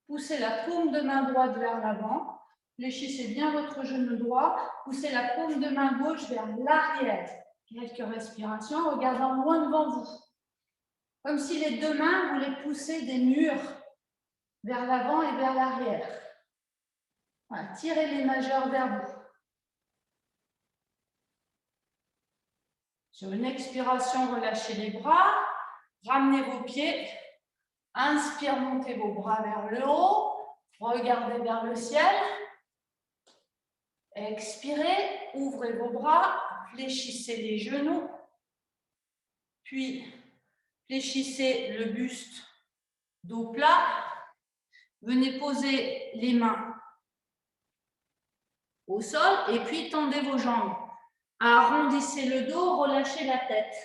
poussez la paume de main droite vers l'avant, fléchissez bien votre genou droit, poussez la paume de main gauche vers l'arrière. Quelques respirations, regardant loin devant vous. Comme si les deux mains voulaient pousser des murs vers l'avant et vers l'arrière. Voilà, tirez les majeurs vers vous. Sur une expiration, relâchez les bras, ramenez vos pieds, inspire, montez vos bras vers le haut, regardez vers le ciel. Expirez, ouvrez vos bras, fléchissez les genoux, puis fléchissez le buste, dos plat. Venez poser les mains au sol et puis tendez vos jambes. Arrondissez le dos, relâchez la tête.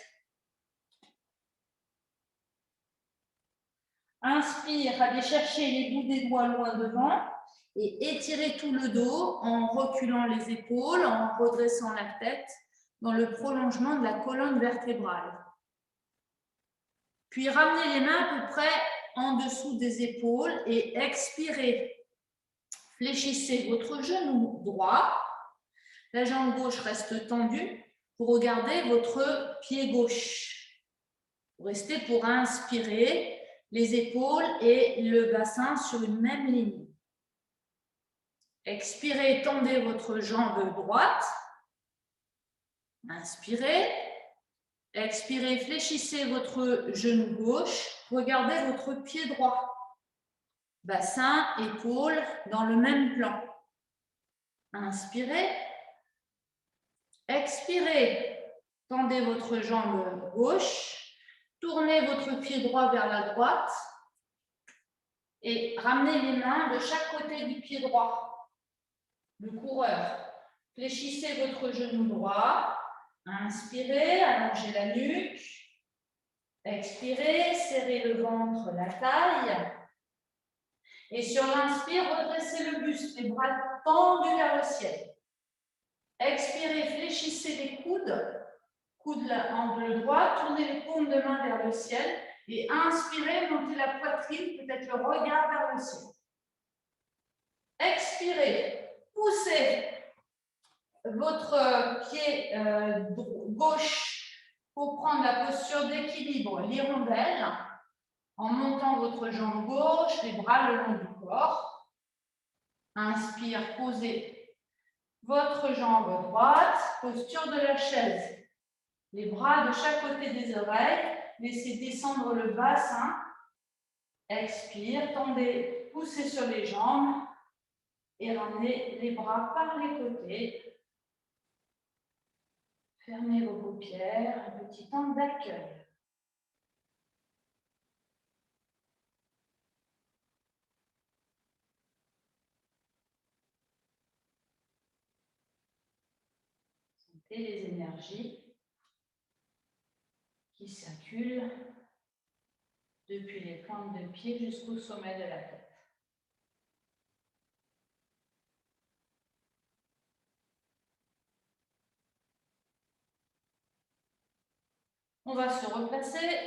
Inspire, allez chercher les bouts des doigts loin devant et étirez tout le dos en reculant les épaules, en redressant la tête dans le prolongement de la colonne vertébrale. Puis ramenez les mains à peu près en dessous des épaules et expirez. Fléchissez votre genou droit. La jambe gauche reste tendue. Vous regardez votre pied gauche. Vous restez pour inspirer, les épaules et le bassin sur une même ligne. Expirez, tendez votre jambe droite. Inspirez. Expirez, fléchissez votre genou gauche. Regardez votre pied droit. Bassin, épaules dans le même plan. Inspirez. Expirez. Tendez votre jambe gauche. Tournez votre pied droit vers la droite. Et ramenez les mains de chaque côté du pied droit. Le coureur. Fléchissez votre genou droit. Inspirez, allongez la nuque. Expirez, serrez le ventre, la taille. Et sur l'inspire, redressez le buste, les bras tendus vers le ciel. Expirez, fléchissez les coudes, coude angle droit, tournez les paumes de main vers le ciel. Et inspirez, montez la poitrine, peut-être le regard vers le ciel. Expirez, poussez votre pied gauche pour prendre la posture d'équilibre, l'hirondelle, en montant votre jambe gauche, les bras le long du corps. Inspire, posez votre jambe droite, posture de la chaise. Les bras de chaque côté des oreilles, laissez descendre le bassin. Expire, tendez, poussez sur les jambes et ramenez les bras par les côtés. Fermez vos paupières, un petit temps d'accueil. Sentez les énergies qui circulent depuis les plantes de pied jusqu'au sommet de la tête. On va se replacer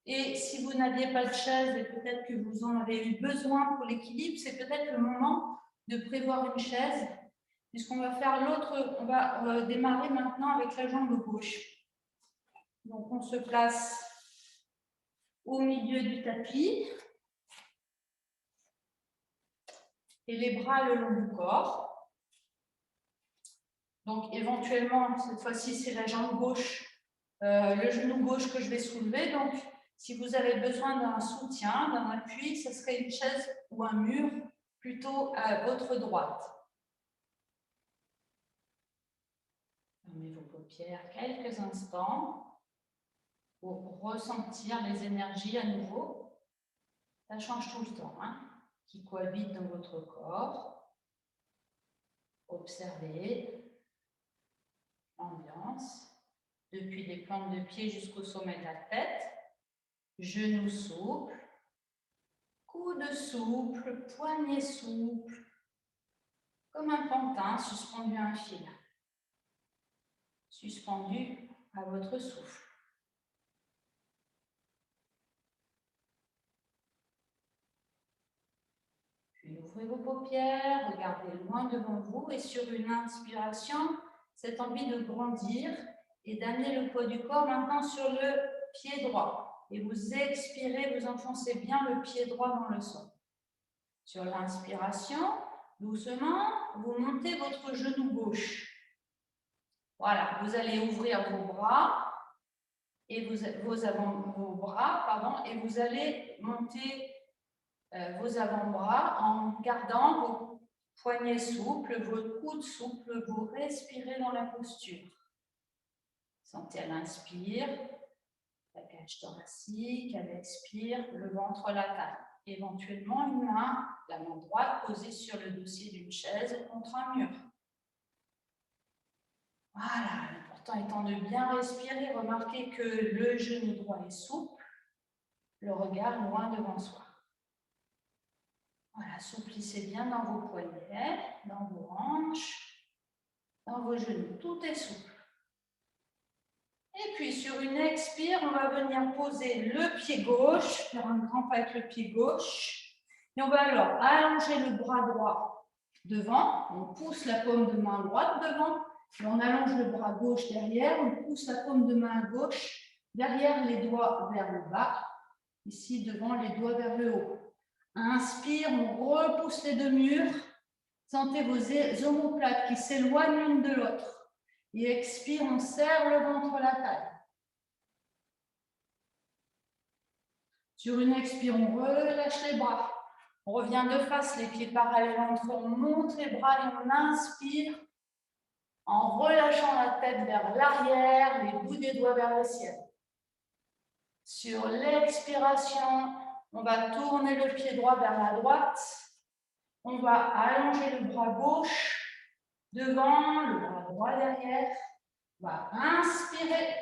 et si vous n'aviez pas de chaise et peut-être que vous en avez eu besoin pour l'équilibre, c'est peut-être le moment de prévoir une chaise puisqu'on va faire l'autre, on va démarrer maintenant avec la jambe gauche. Donc on se place au milieu du tapis et les bras le long du corps. Donc éventuellement, cette fois-ci, c'est la jambe gauche, le genou gauche que je vais soulever. Donc si vous avez besoin d'un soutien, d'un appui, ce serait une chaise ou un mur plutôt à votre droite. paupières quelques instants pour ressentir les énergies à nouveau. Ça change tout le temps, hein, qui cohabitent dans votre corps. Observez l'ambiance depuis les plantes de pied jusqu'au sommet de la tête. Genoux souples, coudes souples, poignets souples, comme un pantin suspendu à un fil, suspendu à votre souffle. Puis ouvrez vos paupières, regardez loin devant vous et sur une inspiration, cette envie de grandir et d'amener le poids du corps maintenant sur le pied droit. Et vous expirez, vous enfoncez bien le pied droit dans le sol. Sur l'inspiration, doucement, vous montez votre genou gauche. Voilà, vous allez ouvrir vos bras et vos bras, et vous allez monter vos avant-bras en gardant vos poignets souples, vos coudes souples, vous respirez dans la posture. Sentez à l'inspire, la cage thoracique, à l'expire, le ventre, la taille. Éventuellement, une main, la main droite posée sur le dossier d'une chaise contre un mur. Voilà, l'important étant de bien respirer, remarquez que le genou droit est souple, le regard loin devant soi. Voilà, assouplissez bien dans vos poignets, dans vos hanches, dans vos genoux. Tout est souple. Et puis, sur une expire, on va venir poser le pied gauche, faire un grand pas avec le pied gauche. Et on va alors allonger le bras droit devant. On pousse la paume de main droite devant. Et on allonge le bras gauche derrière. On pousse la paume de main gauche derrière, les doigts vers le bas. Ici, devant, les doigts vers le haut. Inspire, on repousse les deux murs. Sentez vos omoplates qui s'éloignent l'une de l'autre. Et expire, on serre le ventre, la taille. Sur une expire, on relâche les bras. On revient de face, les pieds parallèles entre eux. On monte les bras et on inspire en relâchant la tête vers l'arrière, les bouts des doigts vers le ciel. Sur l'expiration, on va tourner le pied droit vers la droite. On va allonger le bras gauche devant, le bras droit derrière. On va inspirer.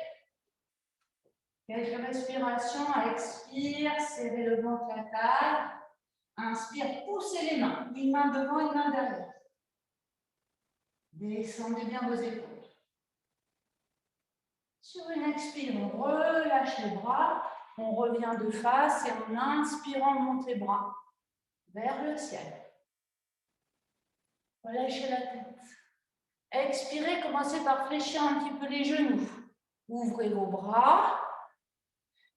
Quelques respirations. Expire, serrez le ventre, la taille. Inspire, poussez les mains. Une main devant, une main derrière. Descendez bien vos épaules. Sur une expire, on relâche les bras. On revient de face et en inspirant, on monte les bras vers le ciel. Relâchez la tête. Expirez, commencez par fléchir un petit peu les genoux. Ouvrez vos bras.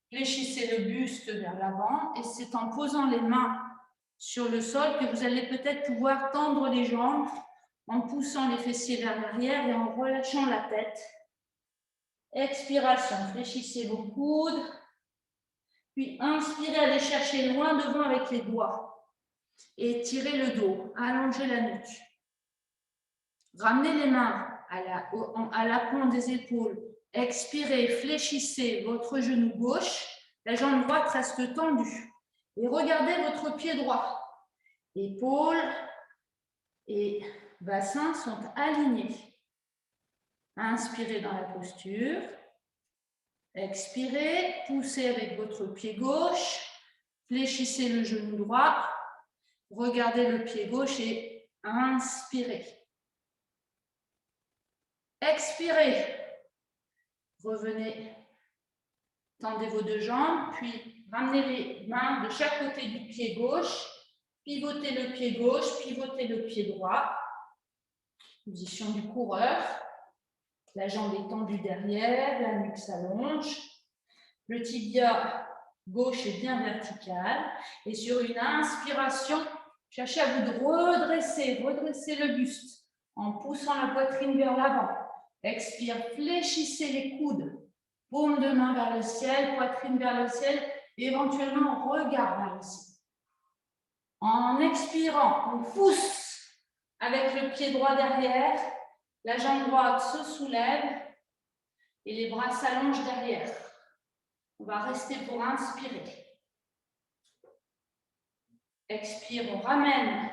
Fléchissez le buste vers l'avant et c'est en posant les mains sur le sol que vous allez peut-être pouvoir tendre les jambes en poussant les fessiers vers l'arrière et en relâchant la tête. Expiration, fléchissez vos coudes. Puis inspirez, allez chercher loin devant avec les doigts. Et tirez le dos, allongez la nuque. Ramenez les mains à la pointe des épaules. Expirez, fléchissez votre genou gauche. La jambe droite reste tendue. Et regardez votre pied droit. Épaules et bassin sont alignés. Inspirez dans la posture. Expirez, poussez avec votre pied gauche. Fléchissez le genou droit. Regardez le pied gauche et inspirez. Expirez. Revenez. Tendez vos deux jambes, puis ramenez les mains de chaque côté du pied gauche. Pivotez le pied gauche, pivotez le pied droit. Position du coureur. La jambe est tendue derrière, la nuque s'allonge. Le tibia gauche est bien vertical. Et sur une inspiration, cherchez à vous redresser le buste en poussant la poitrine vers l'avant. Expire, fléchissez les coudes. Paume de main vers le ciel, poitrine vers le ciel, et éventuellement regard vers le ciel. En expirant, on pousse avec le pied droit derrière, la jambe droite se soulève, Et les bras s'allongent derrière. On va rester pour inspirer. Expire, on ramène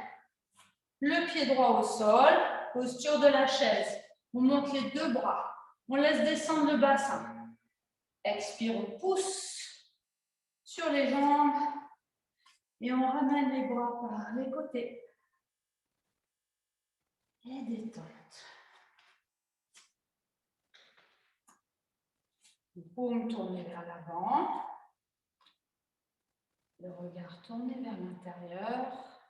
le pied droit au sol, posture de la chaise. On monte les deux bras. On laisse descendre le bassin. Expire, on pousse sur les jambes. Et on ramène les bras par les côtés. Et détente. Les paumes tournées vers l'avant. Le regard tourné vers l'intérieur.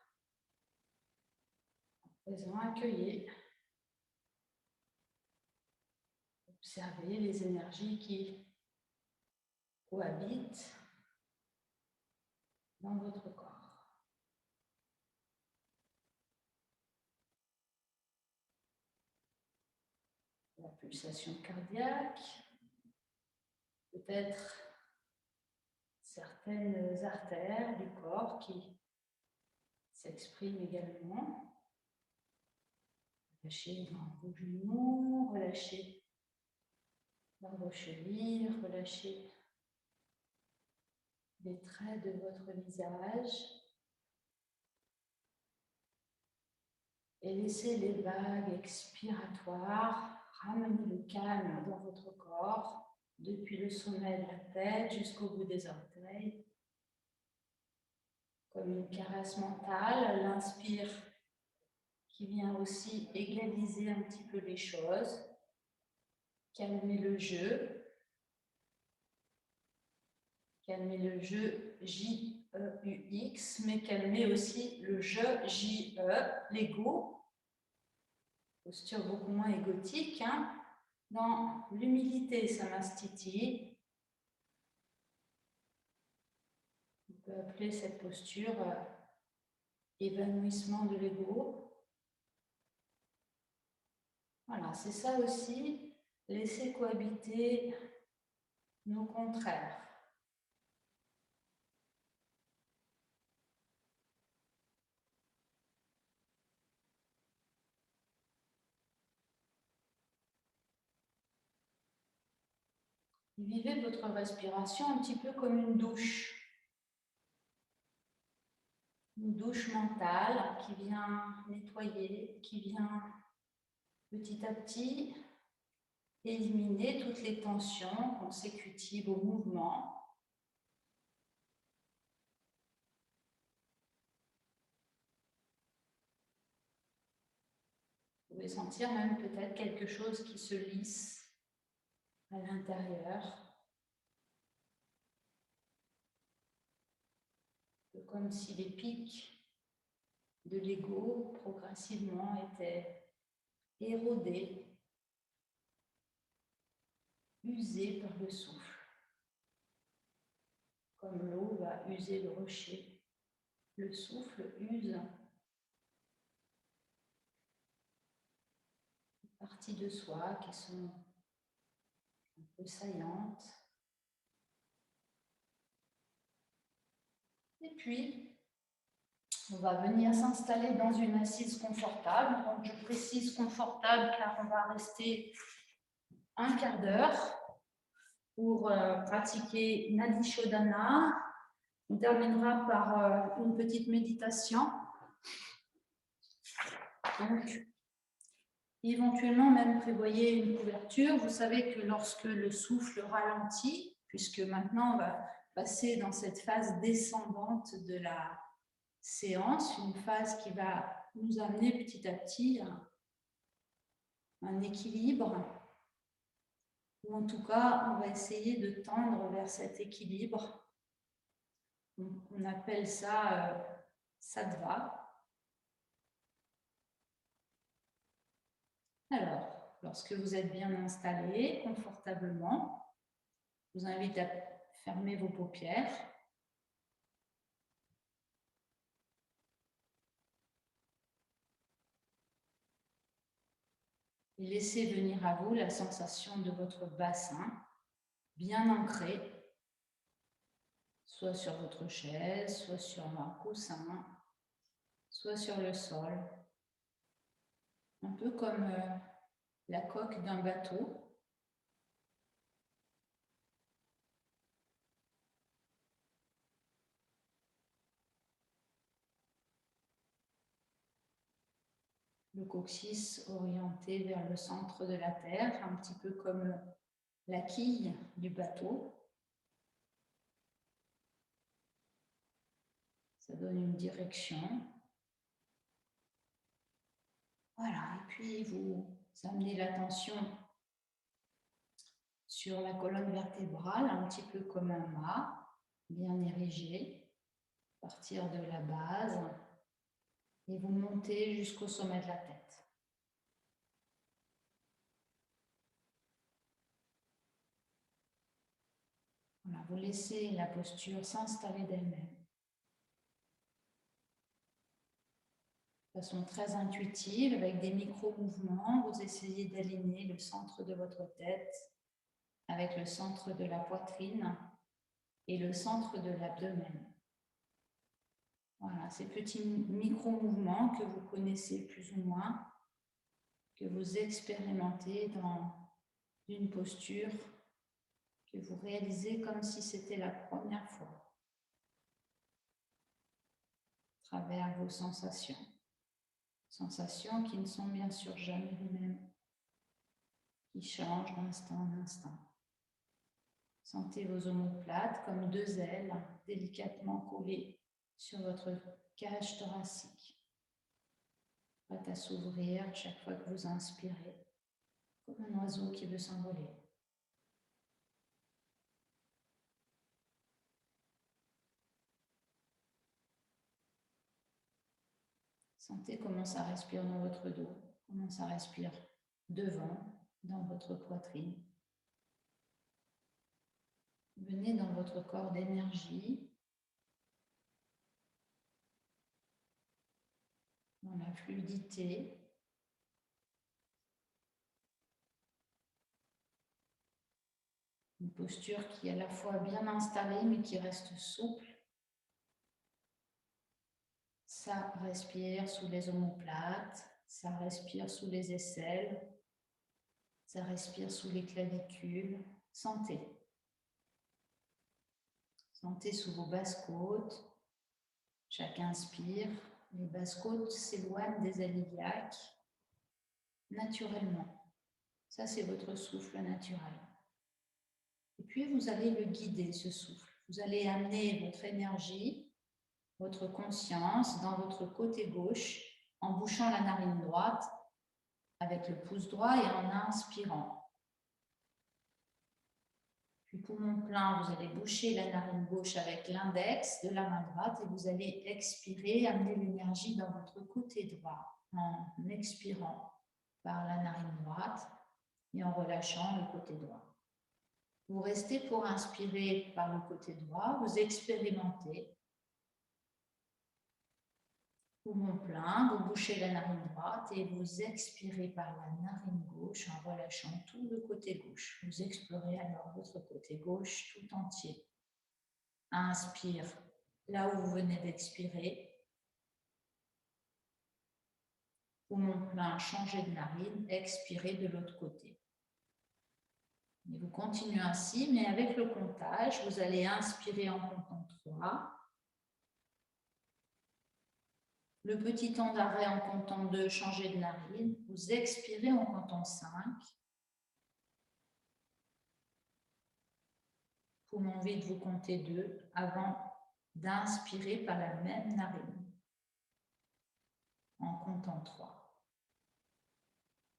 Présent, accueillez. Observez les énergies qui cohabitent dans votre corps. La pulsation cardiaque, peut-être certaines artères du corps qui s'expriment également. Relâchez dans vos genoux, relâchez dans vos chevilles, relâchez les traits de votre visage et laissez les vagues expiratoires ramener le calme dans votre corps depuis le sommet de la tête jusqu'au bout des orteils. Comme une caresse mentale, l'inspire qui vient aussi égaliser un petit peu les choses, calmer le jeu. Calmer le jeu J-E-U-X, mais calmer aussi le je J-E, l'ego. Posture beaucoup moins égotique. Hein. Dans l'humilité, samastiti. On peut appeler cette posture évanouissement de l'ego. Voilà, c'est ça aussi, laisser cohabiter nos contraires. Vivez votre respiration un petit peu comme une douche. Une douche mentale qui vient nettoyer, qui vient petit à petit éliminer toutes les tensions consécutives au mouvement. Vous pouvez sentir même peut-être quelque chose qui se lisse à l'intérieur. Comme si les pics de l'ego progressivement étaient érodés, usés par le souffle. Comme l'eau va user le rocher, le souffle use les parties de soi qui sont un peu saillantes. Et puis, on va venir s'installer dans une assise confortable. Donc, je précise confortable car on va rester un quart d'heure pour pratiquer Nadi Shodhana. On terminera par une petite méditation. Donc, éventuellement, même prévoyez une couverture. Vous savez que lorsque le souffle ralentit, puisque maintenant on va passer dans cette phase descendante de la séance, une phase qui va nous amener petit à petit à un équilibre, ou en tout cas, on va essayer de tendre vers cet équilibre. On appelle ça sattva. Alors, lorsque vous êtes bien installé, confortablement, je vous invite à fermer vos paupières. Et laissez venir à vous la sensation de votre bassin bien ancré, soit sur votre chaise, soit sur un coussin, soit sur le sol. Un peu comme la coque d'un bateau. le coccyx orienté vers le centre de la Terre, un petit peu comme la quille du bateau. Ça donne une direction. Voilà, et puis vous amenez l'attention sur la colonne vertébrale, un petit peu comme un mât, bien érigé, partir de la base, et vous montez jusqu'au sommet de la tête. Voilà, vous laissez la posture s'installer d'elle-même. De façon très intuitive, avec des micro-mouvements, vous essayez d'aligner le centre de votre tête avec le centre de la poitrine et le centre de l'abdomen. Voilà, ces petits micro-mouvements que vous connaissez plus ou moins, que vous expérimentez dans une posture que vous réalisez comme si c'était la première fois, à travers vos sensations. Sensations qui ne sont bien sûr jamais les mêmes, qui changent d'instant en instant. Sentez vos omoplates comme deux ailes délicatement collées sur votre cage thoracique, prête à s'ouvrir chaque fois que vous inspirez, comme un oiseau qui veut s'envoler. Sentez comment ça respire dans votre dos, comment ça respire devant, dans votre poitrine. Venez dans votre corps d'énergie, dans la fluidité. Une posture qui est à la fois bien installée mais qui reste souple. Ça respire sous les omoplates, ça respire sous les aisselles, ça respire sous les clavicules. Sentez. Sentez sous vos basses-côtes. Chaque inspire, les basses-côtes s'éloignent des iliaques naturellement. Ça, c'est votre souffle naturel. Et puis, vous allez le guider, ce souffle. Vous allez amener votre énergie, votre conscience dans votre côté gauche en bouchant la narine droite avec le pouce droit et en inspirant. Puis poumon plein, vous allez boucher la narine gauche avec l'index de la main droite et vous allez expirer, amener l'énergie dans votre côté droit en expirant par la narine droite et en relâchant le côté droit. Vous restez pour inspirer par le côté droit, vous expérimentez. Poumon plein, vous bouchez la narine droite et vous expirez par la narine gauche en relâchant tout le côté gauche. Vous explorez alors votre côté gauche tout entier. Inspire là où vous venez d'expirer. Poumon plein, changez de narine, expirez de l'autre côté. Et vous continuez ainsi, mais avec le comptage, vous allez inspirer en comptant 3. Le petit temps d'arrêt en comptant 2, changez de narine. Vous expirez en comptant 5. Poumon vide, vous comptez 2 avant d'inspirer par la même narine en comptant 3.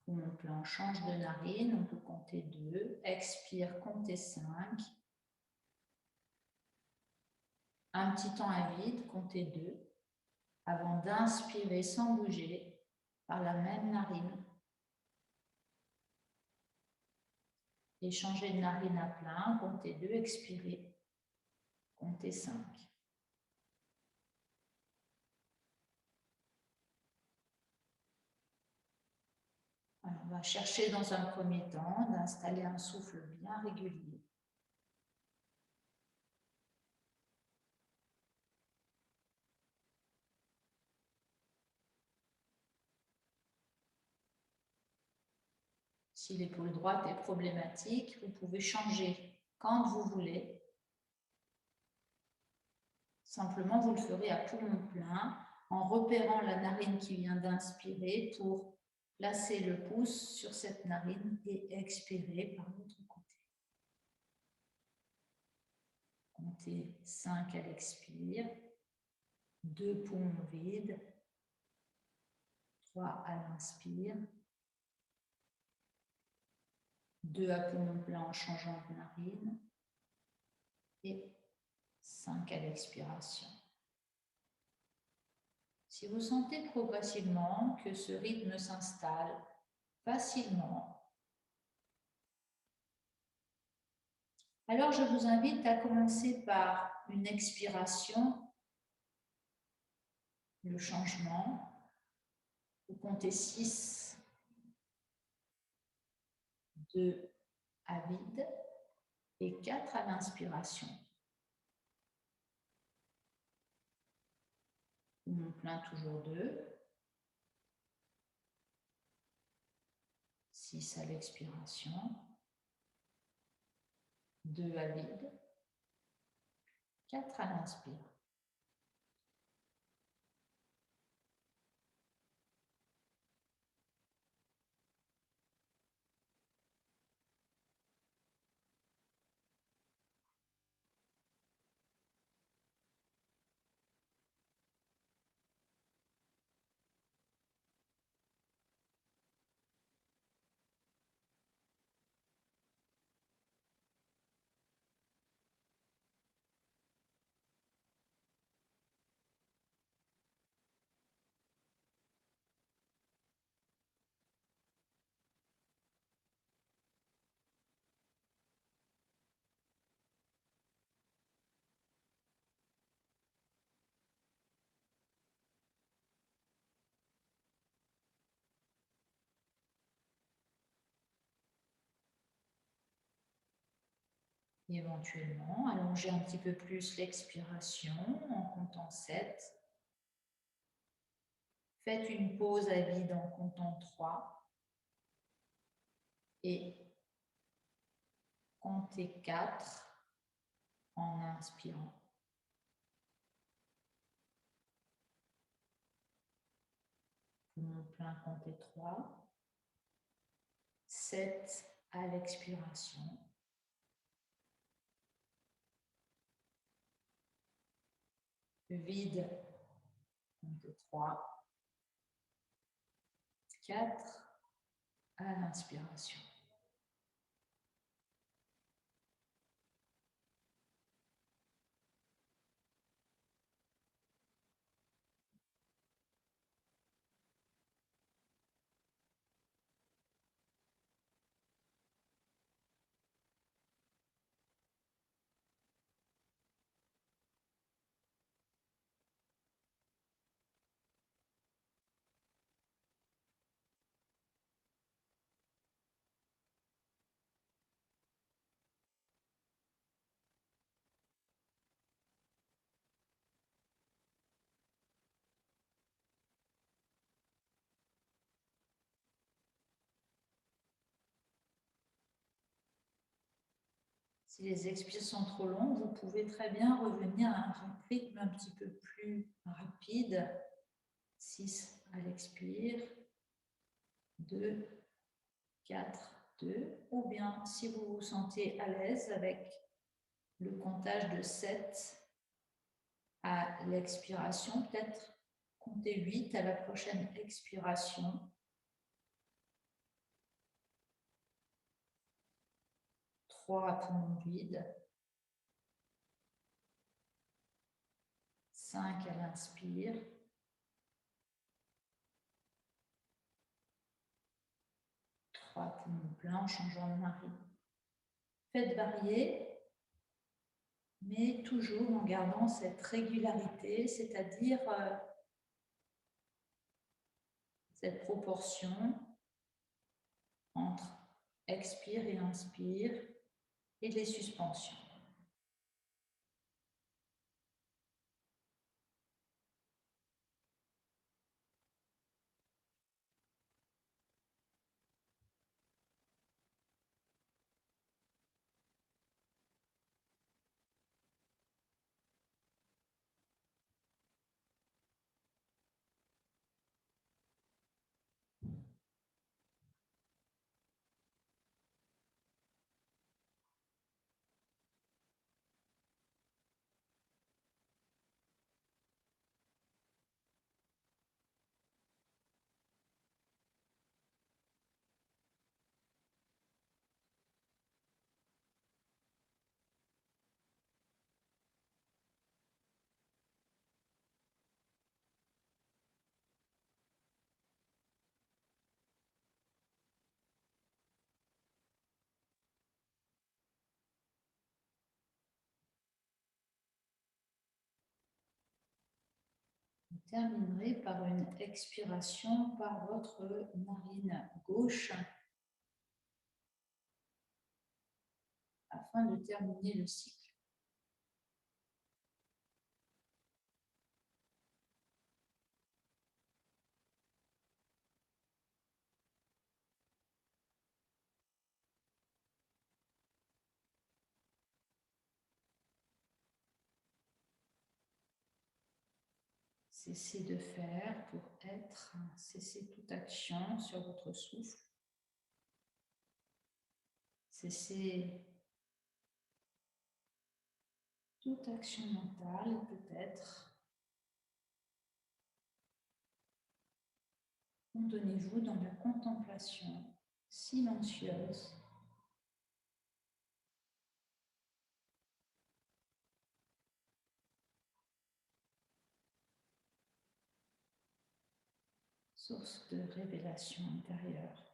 Poumon plein, change de narine, on peut compter 2. Expire, comptez 5. Un petit temps à vide, comptez 2 avant d'inspirer sans bouger par la même narine. Et changer de narine à plein, comptez 2, expirez, comptez 5. Alors, on va chercher dans un premier temps d'installer un souffle bien régulier. Si l'épaule droite est problématique, vous pouvez changer quand vous voulez. Simplement, vous le ferez à poumon plein en repérant la narine qui vient d'inspirer pour placer le pouce sur cette narine et expirer par l'autre côté. Comptez 5 à l'expire, 2 poumons vides, 3 à l'inspire, 2 à poumon plein en changeant de narine et 5 à l'expiration. Si vous sentez progressivement que ce rythme s'installe facilement, alors je vous invite à commencer par une expiration, le changement. Vous comptez 6, 2 à vide et 4 à l'inspiration. Poumon plein, toujours 2. 6 à l'expiration. 2 à vide. 4 à l'inspire. Et éventuellement, allongez un petit peu plus l'expiration en comptant 7. Faites une pause à vide en comptant 3. Et comptez 4 en inspirant. Poumon plein, comptez 3. 7 à l'expiration. Vide, comptez 3. 4 à l'inspiration. Si les expires sont trop longues, vous pouvez très bien revenir à un rythme un petit peu plus rapide. 6 à l'expire, 2, 4, 2. Ou bien, si vous vous sentez à l'aise avec le comptage de 7 à l'expiration, peut-être compter 8 à la prochaine expiration. 3 à poumon vide. 5 à l'inspire. 3 poumons pleins en changeant de narine. Faites varier, mais toujours en gardant cette régularité, c'est-à-dire cette proportion entre expire et inspire et les suspensions. terminerez par une expiration par votre narine gauche afin de terminer le cycle. Cessez de faire pour être, cessez toute action sur votre souffle. Cessez toute action mentale peut-être. Contenez-vous dans la contemplation silencieuse source de révélation intérieure.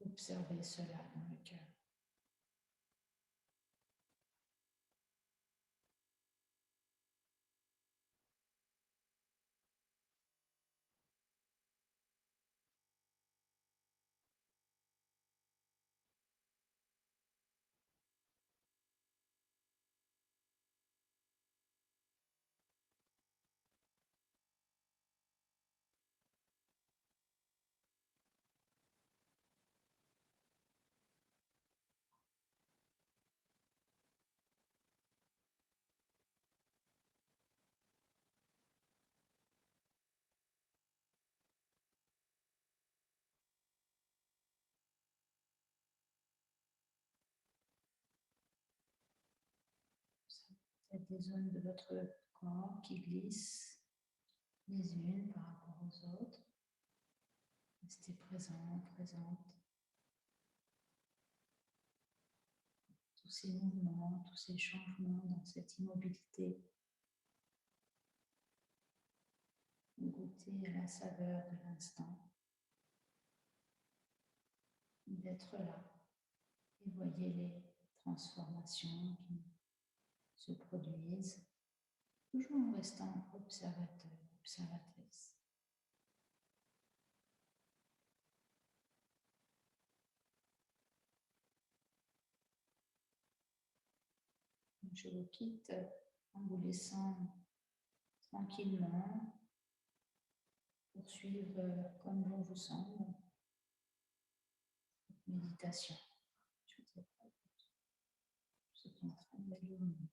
Observez cela dans le cœur. Peut-être des zones de votre corps qui glissent les unes par rapport aux autres. Restez présent, présente. Tous ces mouvements, tous ces changements dans cette immobilité. Goûtez à la saveur de l'instant. D'être là et voyez les transformations qui se produisent, toujours en restant observateur, observatrice. Je vous quitte en vous laissant tranquillement poursuivre comme bon vous semble cette méditation. Je vous souhaite une très belle journée.